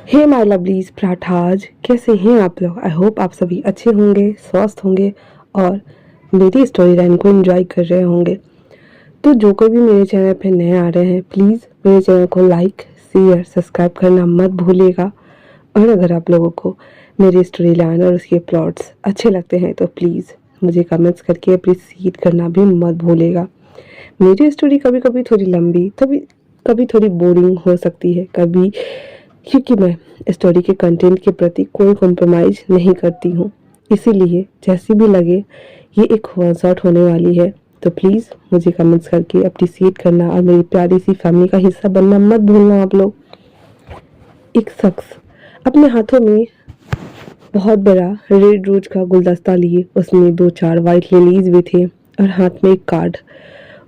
Hey my lovelies parathas, कैसे हैं आप लोग। आई होप आप सभी अच्छे होंगे, स्वस्थ होंगे और मेरी स्टोरी लाइन को एंजॉय कर रहे होंगे। तो जो कोई भी मेरे चैनल पे नए आ रहे हैं, प्लीज़ मेरे चैनल को लाइक शेयर सब्सक्राइब करना मत भूलिएगा। और अगर आप लोगों को मेरी स्टोरी लाइन और उसके प्लॉट्स अच्छे लगते हैं तो प्लीज़ मुझे कमेंट्स करके अप्रिशिएट करना भी मत भूलिएगा। मेरी स्टोरी कभी कभी थोड़ी लंबी, कभी थोड़ी बोरिंग हो सकती है, कभी क्योंकि मैं स्टोरी के कंटेंट के प्रति कोई कॉम्प्रोमाइज़ नहीं करती हूँ। इसीलिए जैसी भी लगे ये एक वन शॉट होने वाली है, तो प्लीज़ मुझे कमेंट्स करके अप्रिशिएट करना और मेरी प्यारी सी फैमिली का हिस्सा बनना मत भूलना आप लोग। एक शख्स अपने हाथों में बहुत बड़ा रेड रोज का गुलदस्ता लिए, उसमें 2-4 वाइट लिलीज भी थे और हाथ में एक कार्ड।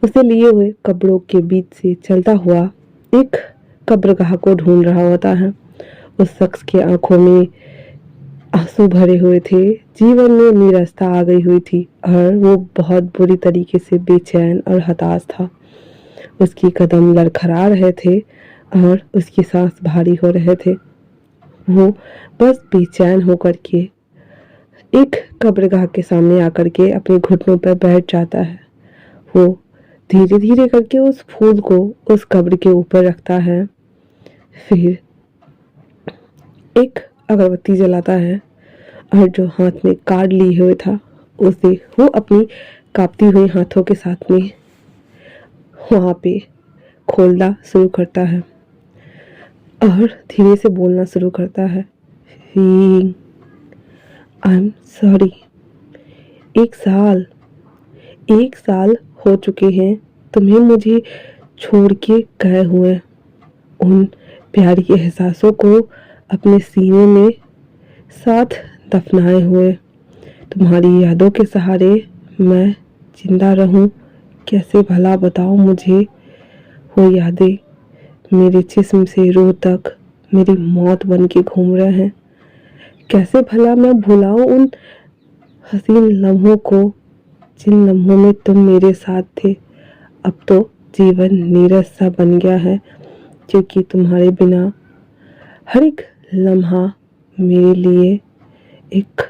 उसे लिए हुए कब्रों के बीच से चलता हुआ एक कब्रगाह को ढूंढ रहा होता है। उस शख्स की आंखों में आंसू भरे हुए थे, जीवन में निराशा आ गई हुई थी और वो बहुत बुरी तरीके से बेचैन और हताश था। उसके कदम लड़खड़ा रहे थे और उसकी सांस भारी हो रहे थे। वो बस बेचैन होकर के एक कब्रगाह के सामने आकर के अपने घुटनों पर बैठ जाता है। वो धीरे धीरे करके उस फूल को उस कब्र के ऊपर रखता है, फिर एक अगरबत्ती जलाता है और जो हाथ में कार्ड लिए हुए था उसे वो अपनी कांपती हुई हाथों के साथ में वहाँ पे खोलना शुरू करता है और धीरे से बोलना शुरू करता है, आई एम सॉरी। एक साल एक साल हो चुके हैं तुम्हें मुझे छोड़ के गए हुए। उन प्यारी एहसासों को अपने सीने में साथ दफनाए हुए। तुम्हारी यादों के सहारे मैं जिंदा रहूं, कैसे भला बताओ मुझे। वो यादें मेरे जिस्म से रूह तक मेरी मौत बन के घूम रहे हैं। कैसे भला मैं भुलाऊं उन हसीन लम्हों को जिन लम्हों में तुम मेरे साथ थे। अब तो जीवन नीरस सा बन गया है, क्योंकि तुम्हारे बिना हर एक लम्हा मेरे लिए एक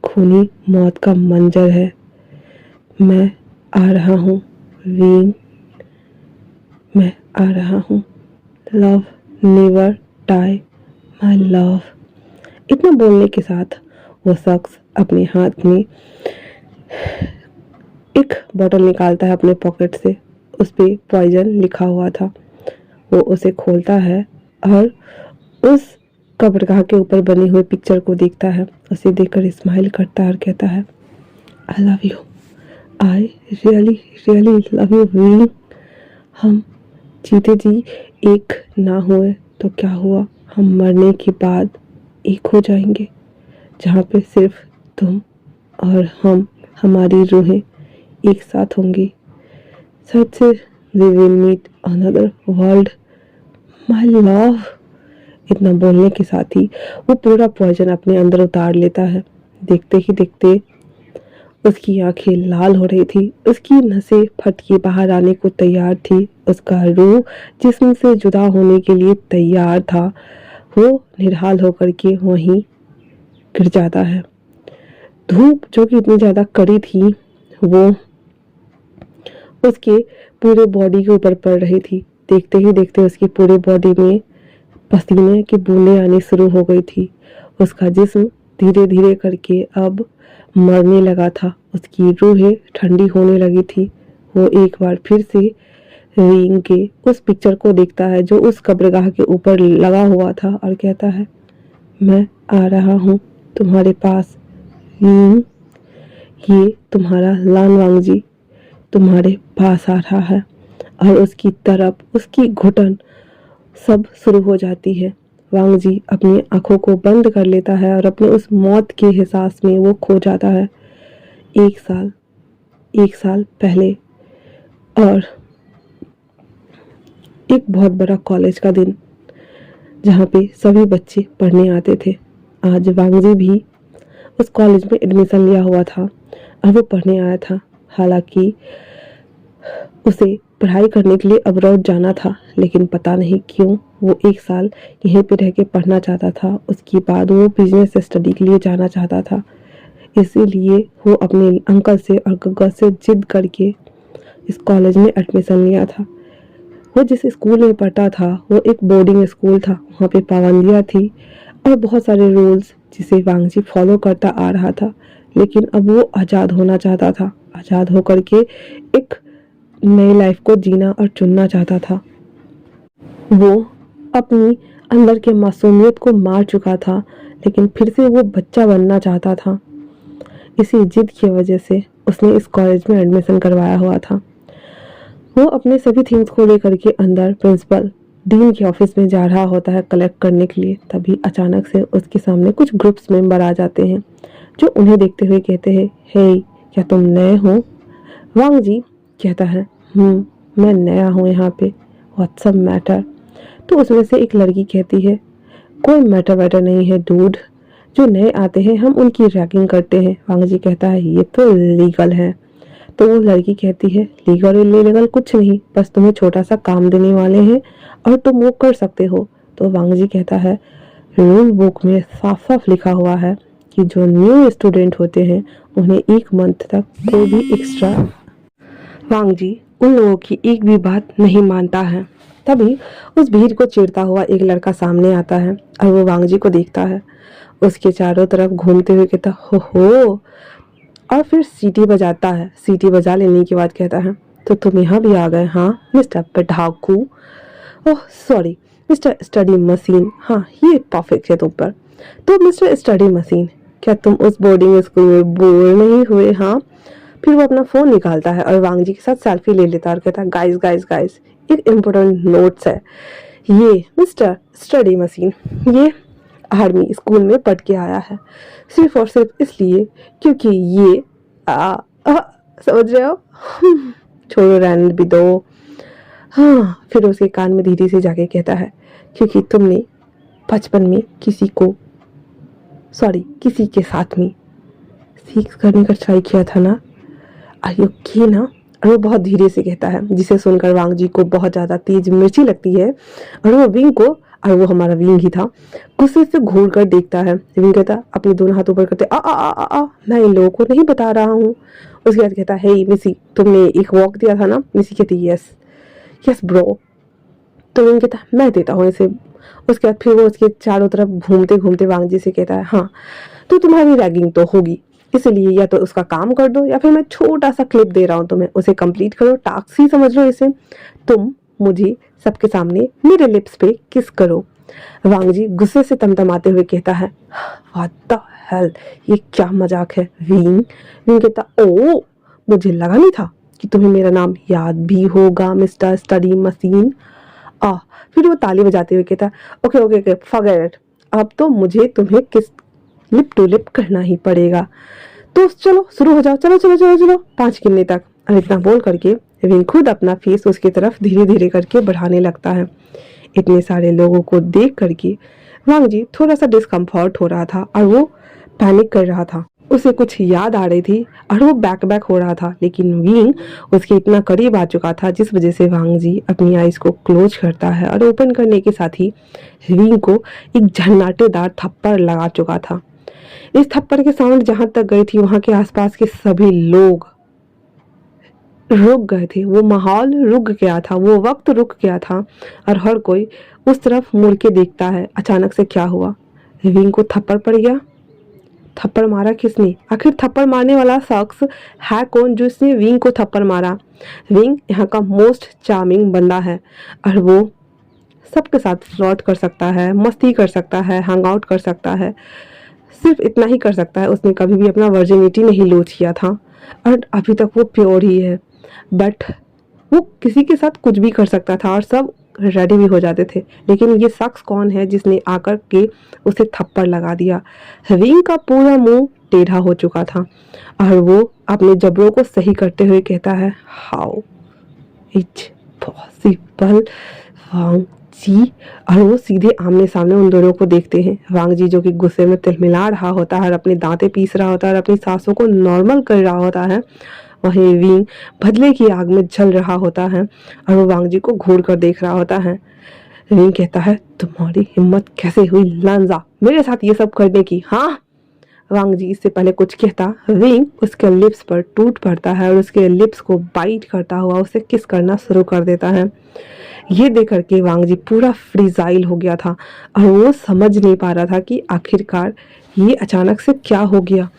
खूनी मौत का मंजर है। मैं आ रहा हूँ वीन, मैं आ रहा हूँ। Love never die my love. इतना बोलने के साथ वो शख्स अपने हाथ में एक बोतल निकालता है अपने पॉकेट से। उस पे पॉइजन लिखा हुआ था। वो उसे खोलता है और उस कब्रगाह के ऊपर बनी हुई पिक्चर को देखता है। उसे देखकर स्माइल करता है और कहता है, I love you, I really really love you वीन। हम जीते जी एक ना हुए तो क्या हुआ, हम मरने के बाद एक हो जाएंगे, जहाँ पे सिर्फ तुम और हम, हमारी रूहें एक साथ होंगी। सच से we will meet another world my love. इतना बोलने के साथ ही वो पूरा पॉइजन अपने अंदर उतार लेता है। देखते ही देखते उसकी आंखें लाल हो रही थी, उसकी नसें फट के बाहर आने को तैयार थी, उसका रूह जिस्म से जुदा होने के लिए तैयार था। वो निढाल होकर के वहीं गिर जाता है। धूप जो कि इतनी ज्यादा कड़ी थी वो उसके पूरे बॉडी के ऊपर पड़ रही थी। देखते ही देखते उसकी पूरे बॉडी में पसीने की बूंदें आनी शुरू हो गई थी। उसका जिस्म धीरे धीरे करके अब मरने लगा था। उसकी रूहें ठंडी होने लगी थी। वो एक बार फिर से रिंग के उस पिक्चर को देखता है जो उस कब्रगाह के ऊपर लगा हुआ था और कहता है, मैं आ रहा हूँ तुम्हारे पास। ये तुम्हारा लान वांगजी तुम्हारे पास आ रहा है। और उसकी तरफ उसकी घुटन सब शुरू हो जाती है। वांग जी अपनी आंखों को बंद कर लेता है और अपने उस मौत के एहसास में वो खो जाता है। एक साल पहले और एक बहुत बड़ा कॉलेज का दिन, जहाँ पे सभी बच्चे पढ़ने आते थे। आज वांग जी भी उस कॉलेज में एडमिशन लिया हुआ था और वो पढ़ने आया था। हालांकि उसे पढ़ाई करने के लिए अब्रॉड जाना था, लेकिन पता नहीं क्यों वो 1 साल यहीं पे रह के पढ़ना चाहता था। उसके बाद वो बिज़नेस स्टडी के लिए जाना चाहता था। इसीलिए वो अपने अंकल से और गग्गा से ज़िद करके इस कॉलेज में एडमिशन लिया था। वो जिस स्कूल में पढ़ता था वो एक बोर्डिंग स्कूल था। वहाँ पे पाबंदियाँ थी और बहुत सारे रूल्स जिसे वांगजी फॉलो करता आ रहा था। लेकिन अब वो आज़ाद होना चाहता था। आज़ाद होकर के एक नई लाइफ को जीना और चुनना चाहता था। वो अपनी अंदर के मासूमियत को मार चुका था, लेकिन फिर से वो बच्चा बनना चाहता था। इसी जिद की वजह से उसने इस कॉलेज में एडमिशन करवाया हुआ था। वो अपने सभी थिंग्स को लेकर के अंदर प्रिंसिपल डीन के ऑफिस में जा रहा होता है कलेक्ट करने के लिए। तभी अचानक से उसके सामने कुछ ग्रुप्स मेंबर आ जाते हैं जो उन्हें देखते हुए कहते हैं, हे क्या तुम नए हो? वांग जी कहता है, मैं नया हूँ यहाँ पे, व्हाट्सअप मैटर। तो उसमें से एक लड़की कहती है, कोई मैटर वैटर नहीं है डूड, जो नए आते हैं हम उनकी रैगिंग करते हैं। वांग जी कहता है, ये तो लीगल है। तो वो लड़की कहती है, लीगल इलीगल कुछ नहीं, बस तुम्हें छोटा सा काम देने वाले हैं और तुम वो कर सकते हो। तो वांग जी कहता है, रूल बुक में साफ साफ लिखा हुआ है कि जो न्यू स्टूडेंट होते हैं उन्हें 1 मंथ तक कोई भी एक्स्ट्रा। वांग जी उन लोगों की एक भी बात नहीं मानता है। तभी उस भीड़ को चीरता हुआ एक लड़का सामने आता है और वो वांग जी को देखता है। उसके चारों तरफ घूमते हुए कहता, हो और फिर सीटी बजाता है। सीटी बजा लेने के बाद कहता है, तो तुम यहाँ भी आ गए? हाँ मिस्टर पढ़ाकू, oh sorry mister study machine, हाँ ये परफेक्ट है तुम पर। तो मिस्टर स्टडी मशीन, क्या तुम उस बोर्डिंग स्कूल में बोर नहीं हुए? हाँ। फिर वो अपना फ़ोन निकालता है और वांग जी के साथ सेल्फी ले लेता है और कहता है, गाइस गाइस गाइस, एक इम्पोर्टेंट नोट्स है। ये मिस्टर स्टडी मशीन ये आर्मी स्कूल में पढ़ के आया है, सिर्फ और सिर्फ इसलिए क्योंकि ये आ, आ, समझ रहे हो? छोड़ो, रहने भी दो। हाँ, फिर उसके कान में धीरे से जाके कहता है, क्योंकि तुमने बचपन में किसी के साथ में सेक्स करने का ट्राई किया था ना, आर यू ओके ना? और वो बहुत धीरे से कहता है, जिसे सुनकर वांग जी को बहुत ज़्यादा तेज मिर्ची लगती है और वो विंग को, और वो हमारा विंग ही था, गुस्से से घूर कर देखता है। विंग कहता, अपने दोनों हाथ ऊपर करते, मैं इन लोगों को नहीं बता रहा हूँ। उसके बाद कहता है, हे मिसी, तुमने एक वॉक दिया था ना? मिसी कहती, यस यस ब्रो। तो विंग कहता, मैं देता हूँ इसे। उसके बाद फिर वो उसके चारों तरफ घूमते घूमते वांग जी से कहता है, हाँ तो तुम्हारी रैगिंग तो होगी, इसलिए या तो उसका काम कर दो या फिर मैं छोटा सा क्लिप दे रहा हूँ तुम्हें, उसे कंप्लीट करो, टास्क ही समझ लो इसे। तुम मुझे सबके सामने मेरे लिप्स पे किस करो। वांग जी गुस्से से तमतमाते हुए कहता है, व्हाट द हेल, ये क्या मजाक है विंग? विंग कहता, ओ मुझे लगा नहीं था कि तुम्हें मेरा नाम याद भी होगा मिस्टर स्टडी मशीन। फिर वो ताली बजाते हुए कहता, okay okay okay forget it, अब तो मुझे तुम्हें किस लिप टू लिप करना ही पड़ेगा। तो चलो शुरू हो जाओ, चलो चलो चलो चलो 5 गिनने तक। और इतना बोल करके विंग खुद अपना फेस उसकी तरफ धीरे धीरे करके बढ़ाने लगता है। इतने सारे लोगों को देख करके वांग जी थोड़ा सा डिस्कम्फर्ट हो रहा था और वो पैनिक कर रहा था। उसे कुछ याद आ रही थी और वो बैक हो रहा था, लेकिन विंग उसके इतना करीब आ चुका था जिस वजह से वांग जी अपनी आइज को क्लोज करता है और ओपन करने के साथ ही विंग को एक झन्नाटेदार थप्पड़ लगा चुका था। इस थप्पड़ के साउंड जहां तक गई थी वहां के आसपास के सभी लोग रुक गए थे। वो माहौल रुक गया था, वो वक्त रुक गया था और हर कोई उस तरफ मुड़ के देखता है। अचानक से क्या हुआ? विंग को थप्पड़ पड़ गया। थप्पड़ मारा किसने? आखिर थप्पड़ मारने वाला शख्स है कौन जिसने विंग को थप्पड़ मारा? विंग यहाँ का मोस्ट चार्मिंग बंदा है और वो सबके साथ फ्लर्ट कर सकता है, मस्ती कर सकता है, हैंग आउट कर सकता है। सिर्फ इतना ही कर सकता है, उसने कभी भी अपना वर्जिनिटी नहीं लूज किया था और अभी तक वो प्योर ही है। बट वो किसी के साथ कुछ भी कर सकता था और सब रेडी भी हो जाते थे। लेकिन ये शख्स कौन है जिसने आकर के उसे थप्पड़ लगा दिया? विंग का पूरा मुंह टेढ़ा हो चुका था और वो अपने जबड़ों को सही करते हुए कहता है, हाउ इट्स पॉसिबल वांग जी। और वो सीधे आमने सामने उन दोनों को देखते हैं। वांग जी जो कि गुस्से में तिलमिला रहा होता है और अपने दांतें पीस रहा होता है और अपनी सांसों को नॉर्मल कर रहा होता है, वहीं विंग बदले की आग में जल रहा होता है और वो वांग जी को घूर कर देख रहा होता है। विंग कहता है, तुम्हारी हिम्मत कैसे हुई लांजा मेरे साथ ये सब करने की, हाँ? वांग जी इससे पहले कुछ कहता, विंग उसके लिप्स पर टूट पड़ता है और उसके लिप्स को बाइट करता हुआ उसे किस करना शुरू कर देता है। ये देख करके वांग जी पूरा फ्रीजाइल हो गया था और वो समझ नहीं पा रहा था कि आखिरकार ये अचानक से क्या हो गया।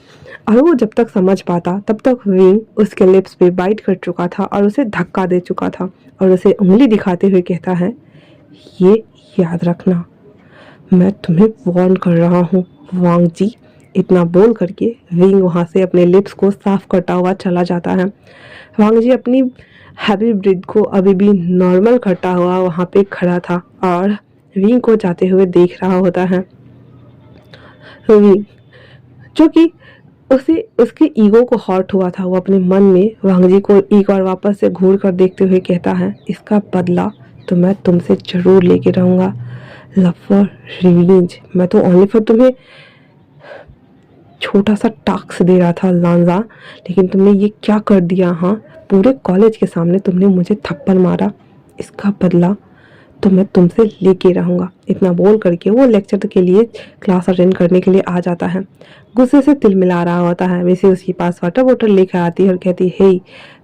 और वो जब तक समझ पाता तब तक विंग उसके लिप्स पे बाइट कर चुका था और उसे धक्का दे चुका था और उसे उंगली दिखाते हुए कहता है, ये याद रखना, मैं तुम्हें वार्न कर रहा हूँ वांग जी। इतना बोल करके विंग वहाँ से अपने लिप्स को साफ करता हुआ चला जाता है। वांग जी अपनी हैवी ब्रीथ को अभी भी नॉर्मल करता हुआ वहाँ पे खड़ा था और विंग को जाते हुए देख रहा होता है। विंग जो कि उसे उसके ईगो को हर्ट हुआ था, वो अपने मन में वांग जी को एक बार वापस से घूर कर देखते हुए कहता है, इसका बदला तो मैं तुमसे जरूर लेके रहूँगा। Love for revenge. मैं तो ओनली फॉर तुम्हें छोटा सा टास्क दे रहा था लांजा, लेकिन तुमने ये क्या कर दिया? हाँ, पूरे कॉलेज के सामने तुमने मुझे थप्पड़ मारा, इसका बदला तो मैं तुमसे लेके रहूँगा। इतना बोल करके वो लेक्चर के लिए क्लास अटेंड करने के लिए आ जाता है। गुस्से से तिल मिला रहा होता है। वैसे उसके पास वाटर बोतल लेकर आती है और कहती है, हे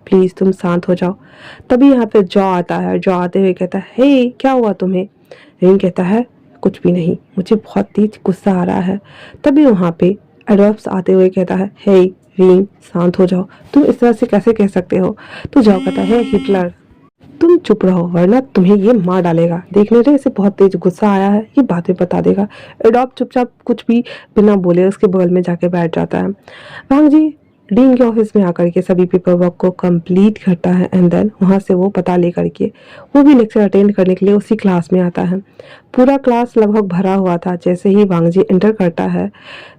प्लीज़ तुम शांत हो जाओ। तभी यहाँ पे जॉ आता है। जॉ आते हुए कहता है, हे क्या हुआ तुम्हें? रिंग कहता है, कुछ भी नहीं, मुझे बहुत तेज गुस्सा आ रहा है। तभी वहाँ पे एडॉप्स आते हुए कहता है, हे रिंग शांत हो जाओ, तुम इस तरह से कैसे कह सकते हो? तो जॉ कहता है, हिटलर तुम चुप रहो वरना तुम्हें ये मार डालेगा। देखने रहे इसे बहुत तेज गुस्सा आया है, ये बातें बता देगा। एडॉप्ट चुपचाप कुछ भी बिना बोले उसके बगल में जाके बैठ जाता है। वांग जी डीन के ऑफिस में आकर के सभी पेपर वर्क को कंप्लीट करता है एंड देन वहाँ से वो पता लेकर के वो भी लेक्चर अटेंड करने के लिए उसी क्लास में आता है। पूरा क्लास लगभग भरा हुआ था। जैसे ही वांग जी एंटर करता है,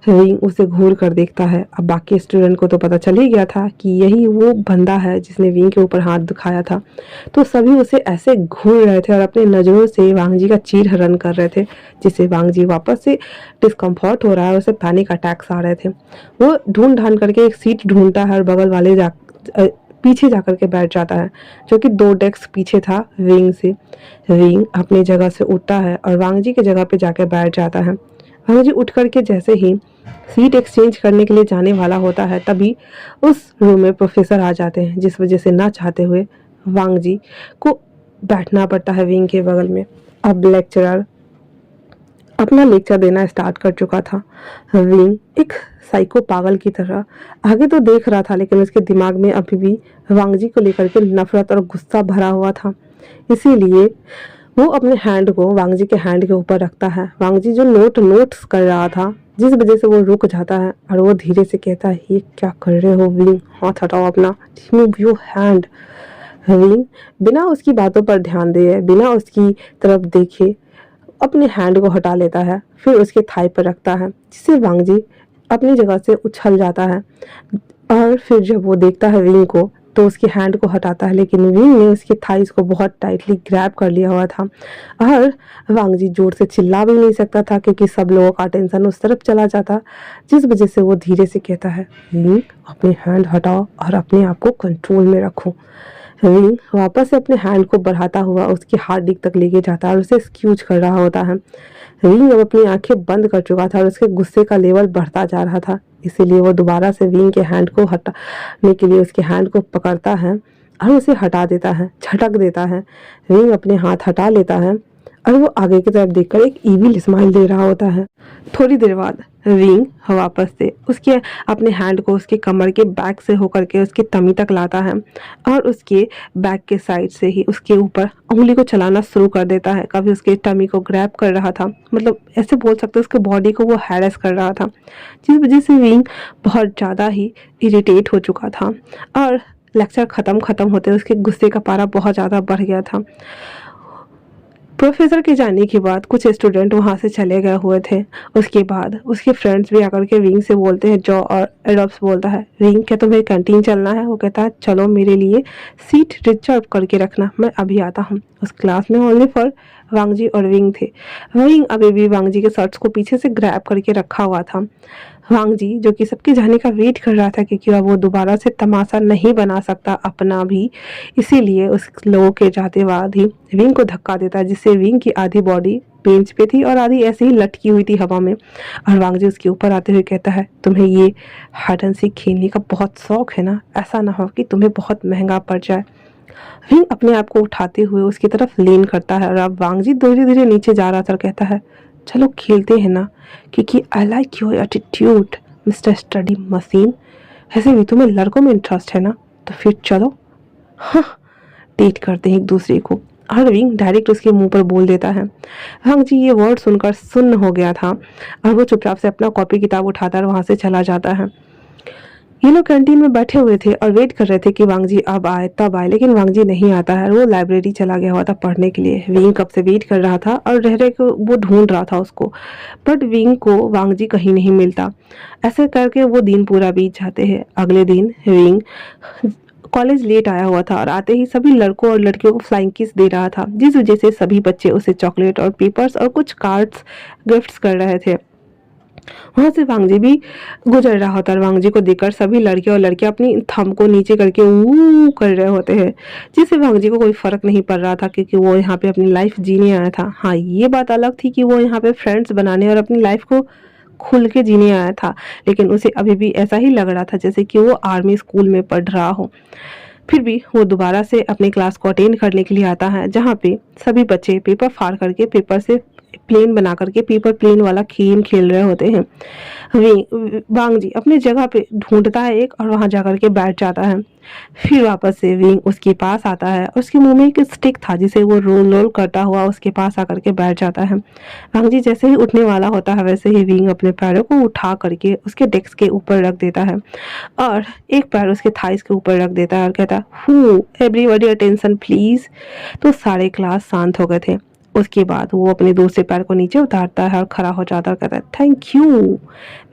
विंग उसे घूर कर देखता है। अब बाकी स्टूडेंट को तो पता चल ही गया था कि यही वो बंदा है जिसने विंग के ऊपर हाथ दिखाया था, तो सभी उसे ऐसे घूर रहे थे और अपने नज़रों से वांग जी का चीर हरण कर रहे थे, जिससे वांग जी वापस से डिस्कम्फर्ट हो रहा है, उसे पैनिक अटैक्स आ रहे थे। वो ढूंढ ढांड करके एक सीट ढूंढता है और बगल वाले पीछे जाकर के बैठ जाता है, जो कि 2 डेस्क पीछे था विंग से। विंग अपनी जगह से उठता है और वांग जी की जगह पे जाकर बैठ जाता है। वांग जी उठ करके जैसे ही सीट एक्सचेंज करने के लिए जाने वाला होता है, तभी उस रूम में प्रोफेसर आ जाते हैं, जिस वजह से ना चाहते हुए वांग जी को बैठना पड़ता है विंग के बगल में। अब लेक्चरर अपना लेक्चर देना स्टार्ट कर चुका था। विंग एक साइको पागल की तरह आगे तो देख रहा था, लेकिन उसके दिमाग में अभी भी वांग जी को लेकर के नफरत और गुस्सा भरा हुआ था। इसीलिए वो अपने हैंड को वांग जी के हैंड के ऊपर रखता है। वांग जी जो नोट्स कर रहा था, जिस वजह से वो रुक जाता है और वो धीरे से कहता है, ये क्या कर रहे हो विंग, हाथ हटाओ अपना, रिमूव योर हैंड। विंग बिना उसकी बातों पर ध्यान दिए, बिना उसकी तरफ देखे अपने हैंड को हटा लेता है, फिर उसके थाई पर रखता है, जिससे वांग जी अपनी जगह से उछल जाता है। और फिर जब वो देखता है विंग को तो उसके हैंड को हटाता है, लेकिन विंग ने उसके थाइस को बहुत टाइटली ग्रैब कर लिया हुआ था और वांग जी जोर से चिल्ला भी नहीं सकता था, क्योंकि सब लोगों का अटेंशन उस तरफ चला जाता, जिस वजह से वो धीरे से कहता है, विंग अपने हैंड हटाओ और अपने आप को कंट्रोल में रखो। विंग वापस से अपने हैंड को बढ़ाता हुआ उसकी हार्ट डिक तक लेके जाता है और उसे स्क्यूज कर रहा होता है। विंग अब अपनी आंखें बंद कर चुका था और उसके गुस्से का लेवल बढ़ता जा रहा था, इसीलिए वो दोबारा से विंग के हैंड को हटाने के लिए उसके हैंड को पकड़ता है और उसे हटा देता है, झटक देता है। विंग अपने हाथ हटा लेता है और वो आगे की तरफ देखकर एक ईविल स्माइल दे रहा होता है। थोड़ी देर बाद विंग वापस से उसके अपने हैंड को उसके कमर के बैक से होकर के उसके तमी तक लाता है और उसके बैक के साइड से ही उसके ऊपर उंगली को चलाना शुरू कर देता है। कभी उसके टमी को ग्रैब कर रहा था, मतलब ऐसे बोल सकते हैं उसके बॉडी को वो हैरेस कर रहा था, जिस वजह से विंग बहुत ज़्यादा ही इरिटेट हो चुका था और लेक्चर ख़त्म होते उसके गुस्से का पारा बहुत ज़्यादा बढ़ गया था। प्रोफेसर के जाने के बाद कुछ स्टूडेंट वहाँ से चले गए हुए थे। उसके बाद उसके फ्रेंड्स भी आकर के विंग से बोलते हैं, जॉ और एडॉप्स बोलता है, विंग क्या तुम्हें कैंटीन चलना है? वो कहता है, चलो मेरे लिए सीट रिजर्व करके रखना, मैं अभी आता हूँ। उस क्लास में ओनली फॉर वांग जी और विंग थे। विंग अभी भी वांग जी के शर्ट्स को पीछे से ग्रैब करके रखा हुआ था। वांग जी जो कि सबके जाने का वेट कर रहा था क्योंकि अब वो दोबारा से तमाशा नहीं बना सकता अपना भी, इसीलिए उस लोगों के जाते बाद ही विंग को धक्का देता है, जिससे विंग की आधी बॉडी बेंच पे थी और आधी ऐसे ही लटकी हुई थी हवा में। और वांग जी उसके ऊपर आते हुए कहता है, तुम्हें ये हाइड एंड सीक खेलने का बहुत शौक है ना, ऐसा ना हो कि तुम्हें बहुत महंगा पड़ जाए। विंग अपने आप को उठाते हुए उसकी तरफ लीन करता है और अब वांग जी धीरे धीरे नीचे जा रहा था और कहता है, चलो खेलते हैं ना, क्योंकि I like your attitude mister study machine. ऐसे भी तुम्हें लड़कों में इंटरेस्ट है ना, तो फिर चलो हाँ डेट करते हैं एक दूसरे को। और विंग डायरेक्ट उसके मुंह पर बोल देता है। वांग जी ये वर्ड सुनकर सुन्न हो गया था और वो चुपचाप से अपना कॉपी किताब उठाता है और वहां से चला जाता है। ये लोग कैंटीन में बैठे हुए थे और वेट कर रहे थे कि वांग जी अब आए तब आए, लेकिन वांग जी नहीं आता है। वो लाइब्रेरी चला गया हुआ था पढ़ने के लिए। विंग कब से वेट कर रहा था और रह रहे को वो ढूंढ रहा था उसको, बट विंग को वांग जी कहीं नहीं मिलता। ऐसे करके वो दिन पूरा बीत जाते हैं। अगले दिन विंग कॉलेज लेट आया हुआ था और आते ही सभी लड़कों और लड़कियों को फ्लाइंग किस दे रहा था, जिस वजह से सभी बच्चे उसे चॉकलेट और पेपर्स और कुछ कार्ड्स गिफ्ट्स कर रहे थे। वहां से वांगजी भी गुजर रहा होता है। वांगजी को देखकर सभी लड़के और लड़कियां अपनी थंब को नीचे करके ऊ कर रहे होते हैं, जिससे वांगजी को कोई फर्क नहीं पड़ रहा था क्योंकि वो यहाँ पे अपनी लाइफ जीने आया था। हाँ ये बात अलग थी कि वो यहाँ पे फ्रेंड्स बनाने और अपनी लाइफ को खुल के जीने आया था, लेकिन उसे अभी भी ऐसा ही लग रहा था जैसे कि वो आर्मी स्कूल में पढ़ रहा हो। फिर भी वो दोबारा से अपने क्लास को अटेंड करने के लिए आता है, जहाँ पे सभी बच्चे पेपर फाड़ करके पेपर से प्लेन बना करके पेपर प्लेन वाला गेम खेल रहे होते हैं। वांग जी अपनी जगह पे ढूंढता है एक और वहां जाकर के बैठ जाता है। फिर वापस से विंग उसके पास आता है और उसके मुंह में एक स्टिक था जिसे वो रोल रोल करता हुआ उसके पास आकर के बैठ जाता है। वांग जी जैसे ही उठने वाला होता है वैसे ही विंग अपने पैरों को उठा करके उसके डेस्क के ऊपर रख देता है और एक पैर उसके थाइस के ऊपर रख देता है और कहता है, हु एवरीबॉडी अटेंशन प्लीज। तो सारे क्लास शांत हो गए थे। उसके बाद वो अपने दूसरे पैर को नीचे उतारता है और खड़ा हो जाता है और कहता है, थैंक यू